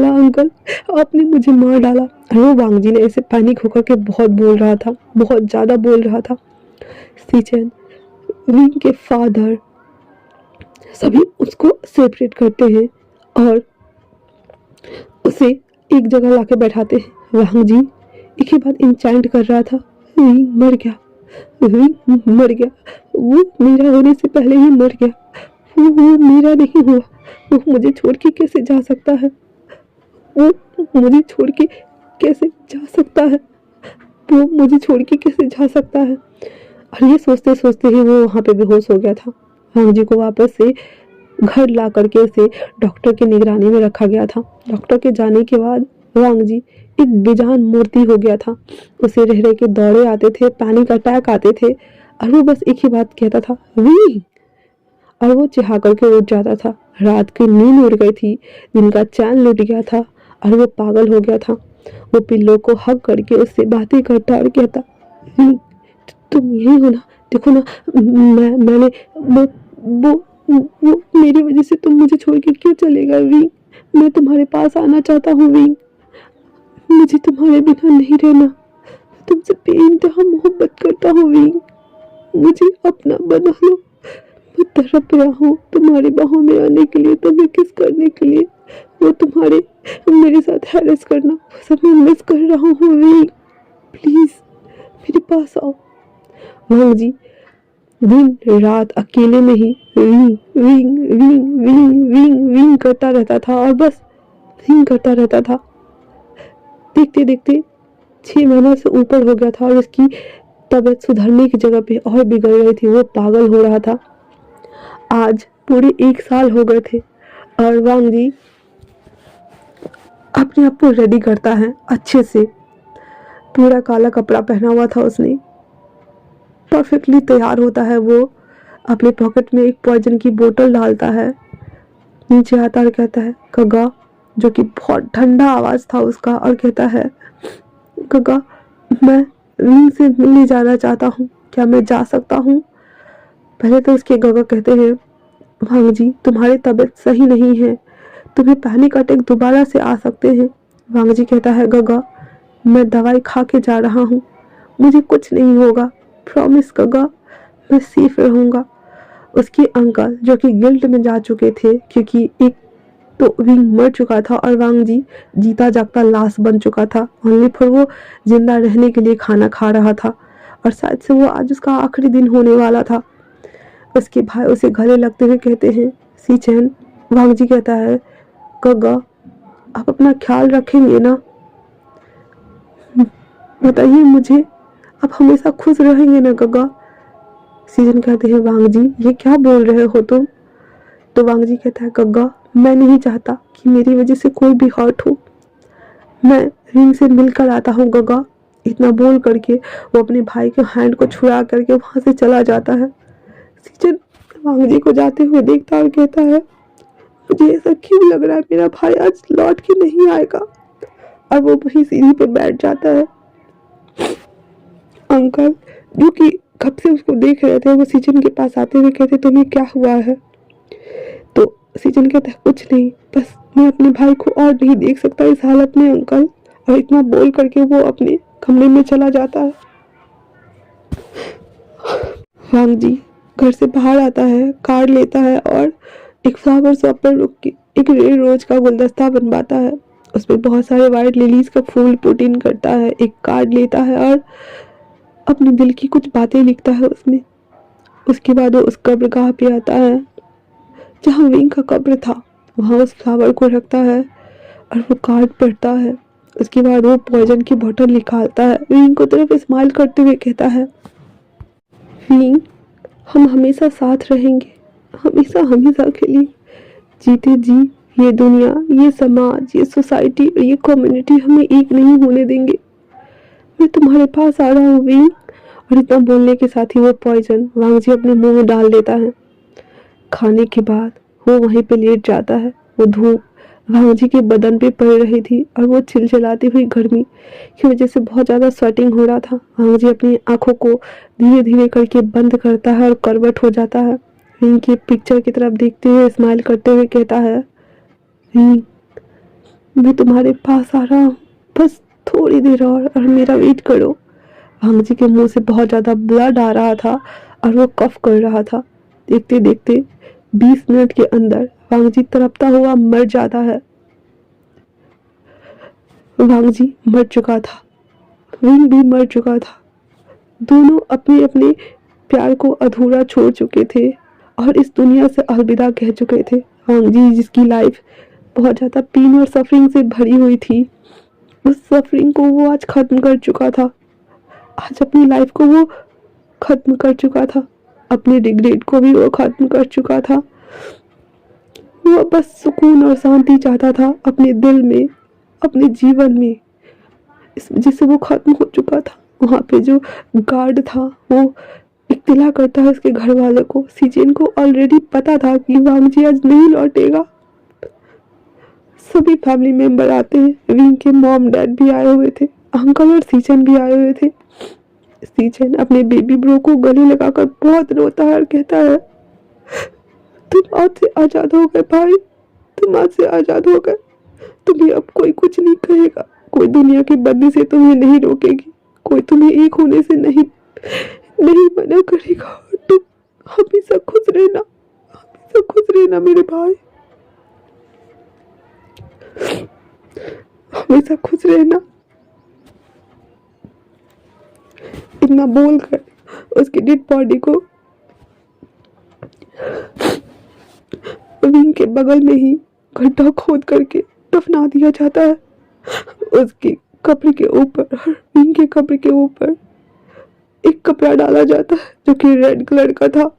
अंकल, आपने मुझे मार डाला। और वो वांग जी ने ऐसे पैनिक होकर के बहुत बोल रहा था, बहुत ज़्यादा बोल रहा था। सीचेन, विंग के फादर, सभी उसको सेपरेट करते हैं और उसे एक जगह लाके बैठाते हैं। वांग जी एक ही बात इंचांट कर रहा था, विंग मर गया, वो मेरा होने से पहले ही मर गया, वो मेरा नहीं हुआ, वो मुझे छोड़ के कैसे जा सकता है, वो मुझे छोड़ के कैसे जा सकता है, वो मुझे छोड़ के कैसे जा सकता है। और ये सोचते सोचते ही वो वहाँ पे बेहोश हो गया था। वांग जी को वापस से घर ला करके उसे डॉक्टर की निगरानी में रखा गया था। डॉक्टर के जाने के बाद वांग जी एक बेजान मूर्ति हो गया था। उसे रह रह के दौड़े आते थे, पैनिक अटैक आते थे और वो बस एक ही बात कहता था, वी, और वो चिढ़ा करके उठ जाता था। रात की नींद उड़ गई थी, दिन का चैन लुट गया था और वो पागल हो गया था। वो पिल्लो को हग करके उससे बातें करता और कहता, वी, तुम यही हो ना, देखो ना, मैंने वो मेरी वजह से तुम मुझे छोड़ के क्यों चले गए वी, मैं तुम्हारे पास आना चाहता हूँ वी, मुझे तुम्हारे बिना नहीं रहना, तुमसे बेइंतहा मोहब्बत करता हूँ वी, मुझे अपना बना लो। मैं तड़प रहा हूँ तुम्हारी बाहों में आने के लिए, तुम्हें किस करने के लिए, वो तुम्हारे मेरे साथ हैरेस करना, वो सब मैं मिस कर रहा हूँ वी, प्लीज मेरे पास आओ। वांग जी दिन रात अकेले में ही विंग विंग विंग विंग विंग विंग करता रहता था और बस विंग करता रहता था। देखते देखते 6 महीना से ऊपर हो गया था और उसकी तबीयत सुधरने की जगह पे और बिगड़ रही थी। वो पागल हो रहा था। आज पूरे 1 साल हो गए थे और वांग जी अपने आप को रेडी करता है अच्छे से। पूरा काला कपड़ा पहना हुआ था उसने, परफेक्टली तैयार होता है वो अपने पॉकेट में एक पॉइजन की बोतल डालता है, नीचे आता और कहता है गगा, जो कि बहुत ठंडा आवाज था उसका, और कहता है गगा मैं रिंग से मिलने जाना चाहता हूँ, क्या मैं जा सकता हूँ? पहले तो उसके गगा कहते हैं वांग जी तुम्हारी तबीयत सही नहीं है, तुम्हें पैनिक अटैक दोबारा से आ सकते हैं। वांग जी कहता है गगा मैं दवाई खा के जा रहा हूँ, मुझे कुछ नहीं होगा, प्रॉमिस गगा, मैं सेफ रहूँगा। उसके अंकल जो कि गिल्ट में जा चुके थे क्योंकि एक तो विंग मर चुका था और वांग जी जीता जागता लाश बन चुका था, ओनली फॉर वो जिंदा रहने के लिए खाना खा रहा था और शायद से वो आज उसका आखिरी दिन होने वाला था। उसके भाई उसे गले लगते हुए कहते हैं सी चैन। वांग जी कहता है गगा आप अपना ख्याल रखेंगे ना, बताइए मुझे, आप हमेशा खुश रहेंगे ना गगा? सीजन कहते हैं वांग जी ये क्या बोल रहे हो तुम? तो वांग जी कहता है गगा मैं नहीं चाहता कि मेरी वजह से कोई भी हर्ट हो, मैं रिंग से मिलकर आता हूँ गगा। इतना बोल करके वो अपने भाई के हैंड को छुड़ा करके वहां से चला जाता है। सीजन वांग जी को जाते हुए देखता और कहता है मुझे ऐसा क्यों लग रहा है मेरा भाई आज लौट के नहीं आएगा, और वो वहीं सीढ़ी पे बैठ जाता है। अंकल जो कि कब से उसको देख रहे थे वो सीजन के पास आते हुए कहते तुम्हें क्या हुआ है? तो सीजन कहता है कुछ नहीं, बस मैं अपने भाई को और नहीं देख सकता इस हालत में अंकल, और इतना बोल करके वो अपने कमरे में चला जाता है। वांग जी घर से बाहर आता है, कार्ड लेता है और एक फ्लावर शॉप पर रुक के एक रेड रोज का गुलदस्ता बनवाता है, उसमें बहुत सारे वाइट लिलीज का फूल पुट इन करता है, एक कार्ड लेता है और अपने दिल की कुछ बातें लिखता है उसमें। उसके बाद वो उस कब्रगाह पे आता है जहाँ विंग का कब्र था, वहाँ उस फ्लावर को रखता है और वो कार्ड पढ़ता है। उसके बाद वो पॉइजन की बोतल निकालता है, विंग को तरफ स्माइल करते हुए कहता है विंग हम हमेशा साथ रहेंगे, हमेशा हमेशा के लिए, जीते जी ये दुनिया, ये समाज, ये सोसाइटी और ये कम्युनिटी हमें एक नहीं होने देंगे। मैं तुम्हारे पास आ रहा हूँ विंग। और इतना बोलने के साथ ही वो पॉइजन वांग जी अपने मुंह में डाल देता है। खाने के बाद वो वहीं पे लेट जाता है। वो धूप वांग जी के बदन पे पड़ रही थी और वो चिलचिलाती हुई गर्मी की वजह से बहुत ज़्यादा स्वेटिंग हो रहा था। वांग जी अपनी आंखों को धीरे धीरे करके बंद करता है और करवट हो जाता है। विंग की पिक्चर की तरफ देखते हुए स्माइल करते हुए कहता है विंग मैं तुम्हारे पास आ रहा हूँ, बस थोड़ी देर और मेरा वेट करो। वांग जी के मुंह से बहुत ज़्यादा ब्लड आ रहा था और वो कफ कर रहा था। देखते देखते 20 मिनट के अंदर वांग जी तड़पता हुआ मर जाता है। वांग जी मर चुका था, विंग भी मर चुका था, दोनों अपने अपने प्यार को अधूरा छोड़ चुके थे और इस दुनिया से अलविदा कह चुके थे। वांग जी जिसकी लाइफ बहुत ज़्यादा पेन और सफरिंग से भरी हुई थी, उस सफरिंग को वो आज खत्म कर चुका था। आज अपनी लाइफ को वो खत्म कर चुका था, अपने रिग्रेट को भी वो खत्म कर चुका था। वो बस सुकून और शांति चाहता था अपने दिल में, अपने जीवन में। इस वजह से वो खत्म हो चुका था। वहाँ पे जो गार्ड था वो इत्तला करता है उसके घर वालों को। सीजेन को ऑलरेडी पता था कि वांग जी आज नहीं लौटेगा। सभी फैमिली मेंबर आते हैं, विंग के मॉम डैड भी आए हुए थे, अंकल और सीजन भी आए हुए थे। सीजन अपने बेबी ब्रो को गले लगाकर बहुत रोता है और कहता है तुम आज से आजाद हो गए भाई, तुम आज से आजाद हो गए, तुम्हें अब कोई कुछ नहीं कहेगा, कोई दुनिया की बंदी से तुम्हें नहीं रोकेगी, कोई तुम्हें एक होने से नहीं नहीं मना करेगा। तुम हमेशा खुश रहना, हमेशा खुश रहना मेरे भाई, हमेशा खुश रहना। इतना बोलकर उसकी डेड बॉडी को विंग के बगल में ही गड्ढा खोद करके दफना दिया जाता है। उसकी कब्र के ऊपर, विंग के कब्र के ऊपर एक कपड़ा डाला जाता है जो कि रेड कलर का था।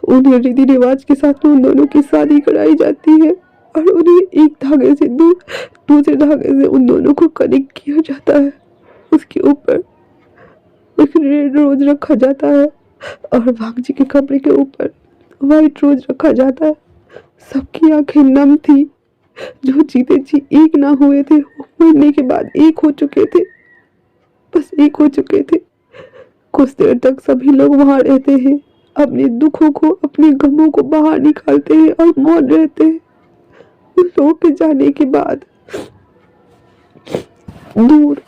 उन्हें रीति रिवाज के साथ उन दोनों की शादी कराई जाती है और उन्हें एक धागे से दूसरे धागे से उन दोनों को कनेक्ट किया जाता है। उसके ऊपर एक रेड रोज रखा जाता है और वांग जी के कपड़े के ऊपर वाइट रोज रखा जाता है। सबकी आंखें नम थी। जो जीते जी एक ना हुए थे वो मरने के बाद एक हो चुके थे, बस एक हो चुके थे। कुछ देर तक सभी लोग वहां रहते हैं, अपने दुखों को, अपने गमों को बाहर निकालते हैं और मौन रहते हैं। उन लोगों के जाने के बाद दूर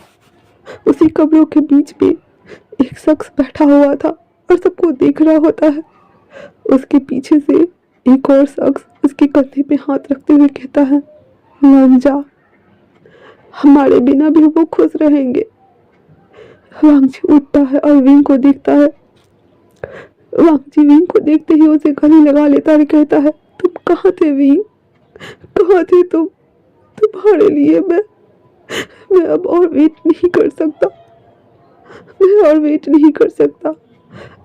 उसी कब्रों के बीच में एक शख्स बैठा हुआ था और सबको देख रहा होता है। उसके पीछे से एक और शख्स उसके कंधे पे हाथ रखते हुए कहता है, मान जा, हमारे बिना भी वो खुश रहेंगे। वांगजी उठता है और विंग को देखता है। वांगजी विंग को देखते ही उसे गले लगा लेता है, कहता है, तुम कहाँ थे विंग, कहाँ थे तुम? तुम्हारे लिए मैं अब और वेट नहीं कर सकता, मैं और वेट नहीं कर सकता।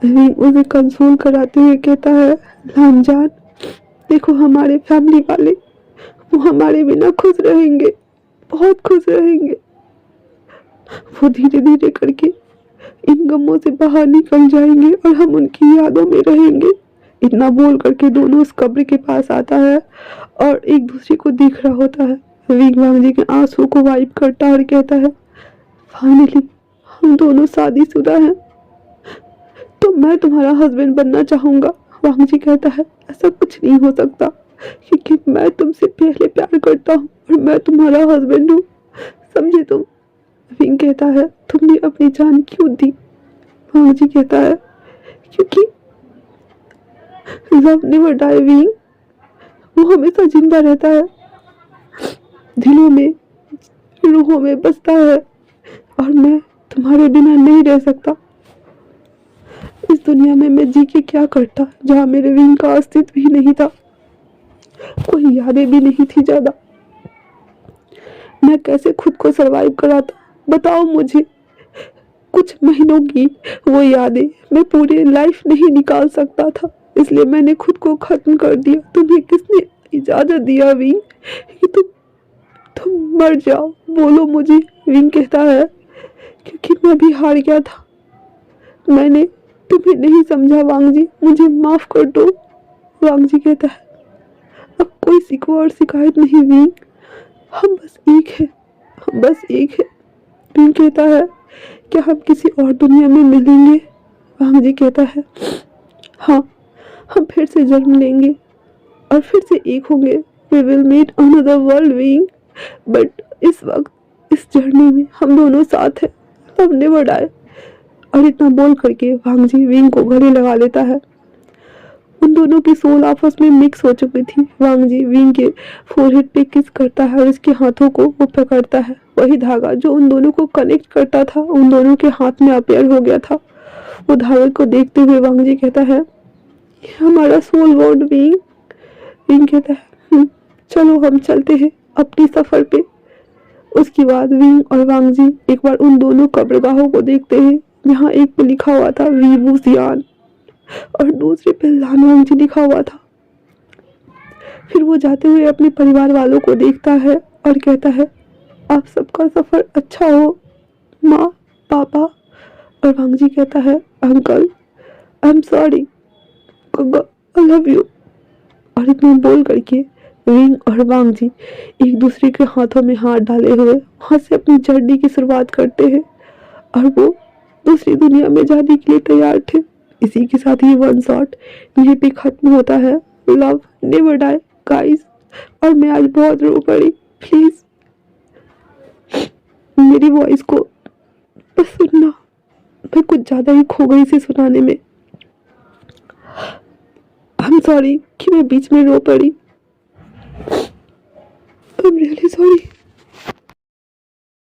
विंग उसे कंसोल कराते हुए कहता है, लामजान, देखो हमारे फैमिली वाले, वो हमारे बिना खुश रहेंगे, बहुत खुश रहेंगे। वो धीरे धीरे करके इन गमों से बाहर निकल जाएंगे और हम उनकी यादों में रहेंगे। इतना बोल करके दोनों उस कब्र के पास आता है और एक दूसरे को देख रहा होता है। विंग वांगजी के आंसू को वाइप करता और कहता है, फाइनली हम दोनों शादीशुदा हैं, तो मैं तुम्हारा हस्बैंड बनना चाहूंगा। वांगजी कहता है, ऐसा कुछ नहीं हो सकता, क्योंकि मैं तुमसे पहले प्यार करता हूँ और मैं तुम्हारा हस्बैंड हूँ, समझे तुम? विंग कहता है, तुमने अपनी जान क्यों दी? वांगजी कहता है, क्योंकि लव नेवर डाई विंग, वो हमेशा जिंदा रहता है, दिलों में, रूहों में बसता है, और मैं तुम्हारे बिना नहीं रह सकता। इस दुनिया में मैं जी के क्या करता जहाँ मेरे विंग का अस्तित्व ही नहीं था, कोई यादें भी नहीं थी ज्यादा। मैं कैसे खुद को सरवाइव कराता, बताओ मुझे। कुछ महीनों की वो यादें मैं पूरी लाइफ नहीं निकाल सकता था, इसलिए मैंने खुद को खत्म कर दिया। तुम्हें किसने इजाजत दिया विंग कि तुम मर जाओ? बोलो मुझे। विंग कहता है, क्योंकि मैं भी हार गया था, मैंने तुम्हें नहीं समझा वांगजी, मुझे माफ कर दो। वांगजी कहता है, अब कोई शिकवा और शिकायत नहीं विंग, हम बस एक है, हम बस एक है। विंग कहता है, क्या हम किसी और दुनिया में मिलेंगे? वांगजी कहता है, हाँ, हम फिर से जन्म लेंगे और फिर से एक होंगे। We will meet another world wing, but इस वक्त इस जर्नी में हम दोनों साथ हैं, लव नेवर डाई। और इतना बोल करके वांगजी विंग को गले लगा लेता है। उन दोनों की सोल आपस में मिक्स हो चुकी थी। वांगजी विंग के फोरहेड पे किस करता है और उसके हाथों को वो पकड़ता है। वही धागा जो उन दोनों को कनेक्ट करता था उन दोनों के हाथ में अपेयर हो गया था। वो धागे को देखते हुए वांगजी कहता है, हमारा सोल बॉन्ड विंग। विंग कहता है, चलो हम चलते हैं अपनी सफर पे। उसके बाद विंग और वांगजी एक बार उन दोनों कब्रगाहों को देखते हैं, जहाँ एक पे लिखा हुआ था वीवू सियान और दूसरे पे लान वांगजी लिखा हुआ था। फिर वो जाते हुए अपने परिवार वालों को देखता है और कहता है, आप सबका सफर अच्छा हो, माँ, पापा। और वांगजी कहता है, uncle, I am sorry, I love you. और इतना बोल करके विंग और वांगजी एक दूसरे के हाथों में हाथ डाले हुए वहां से अपनी जर्नी की शुरुआत करते हैं और वो दूसरी दुनिया में जाने के लिए तैयार थे। इसी के साथ ये वन शॉट यहीं पे खत्म होता है। Love never die guys. और मैं आज बहुत रो पड़ी, प्लीज मेरी वॉइस को बस सुनना, मैं कुछ ज्यादा ही खो गई इसे सुनाने में। आई एम सॉरी कि मैं बीच में रो पड़ी, आई एम रियली सॉरी।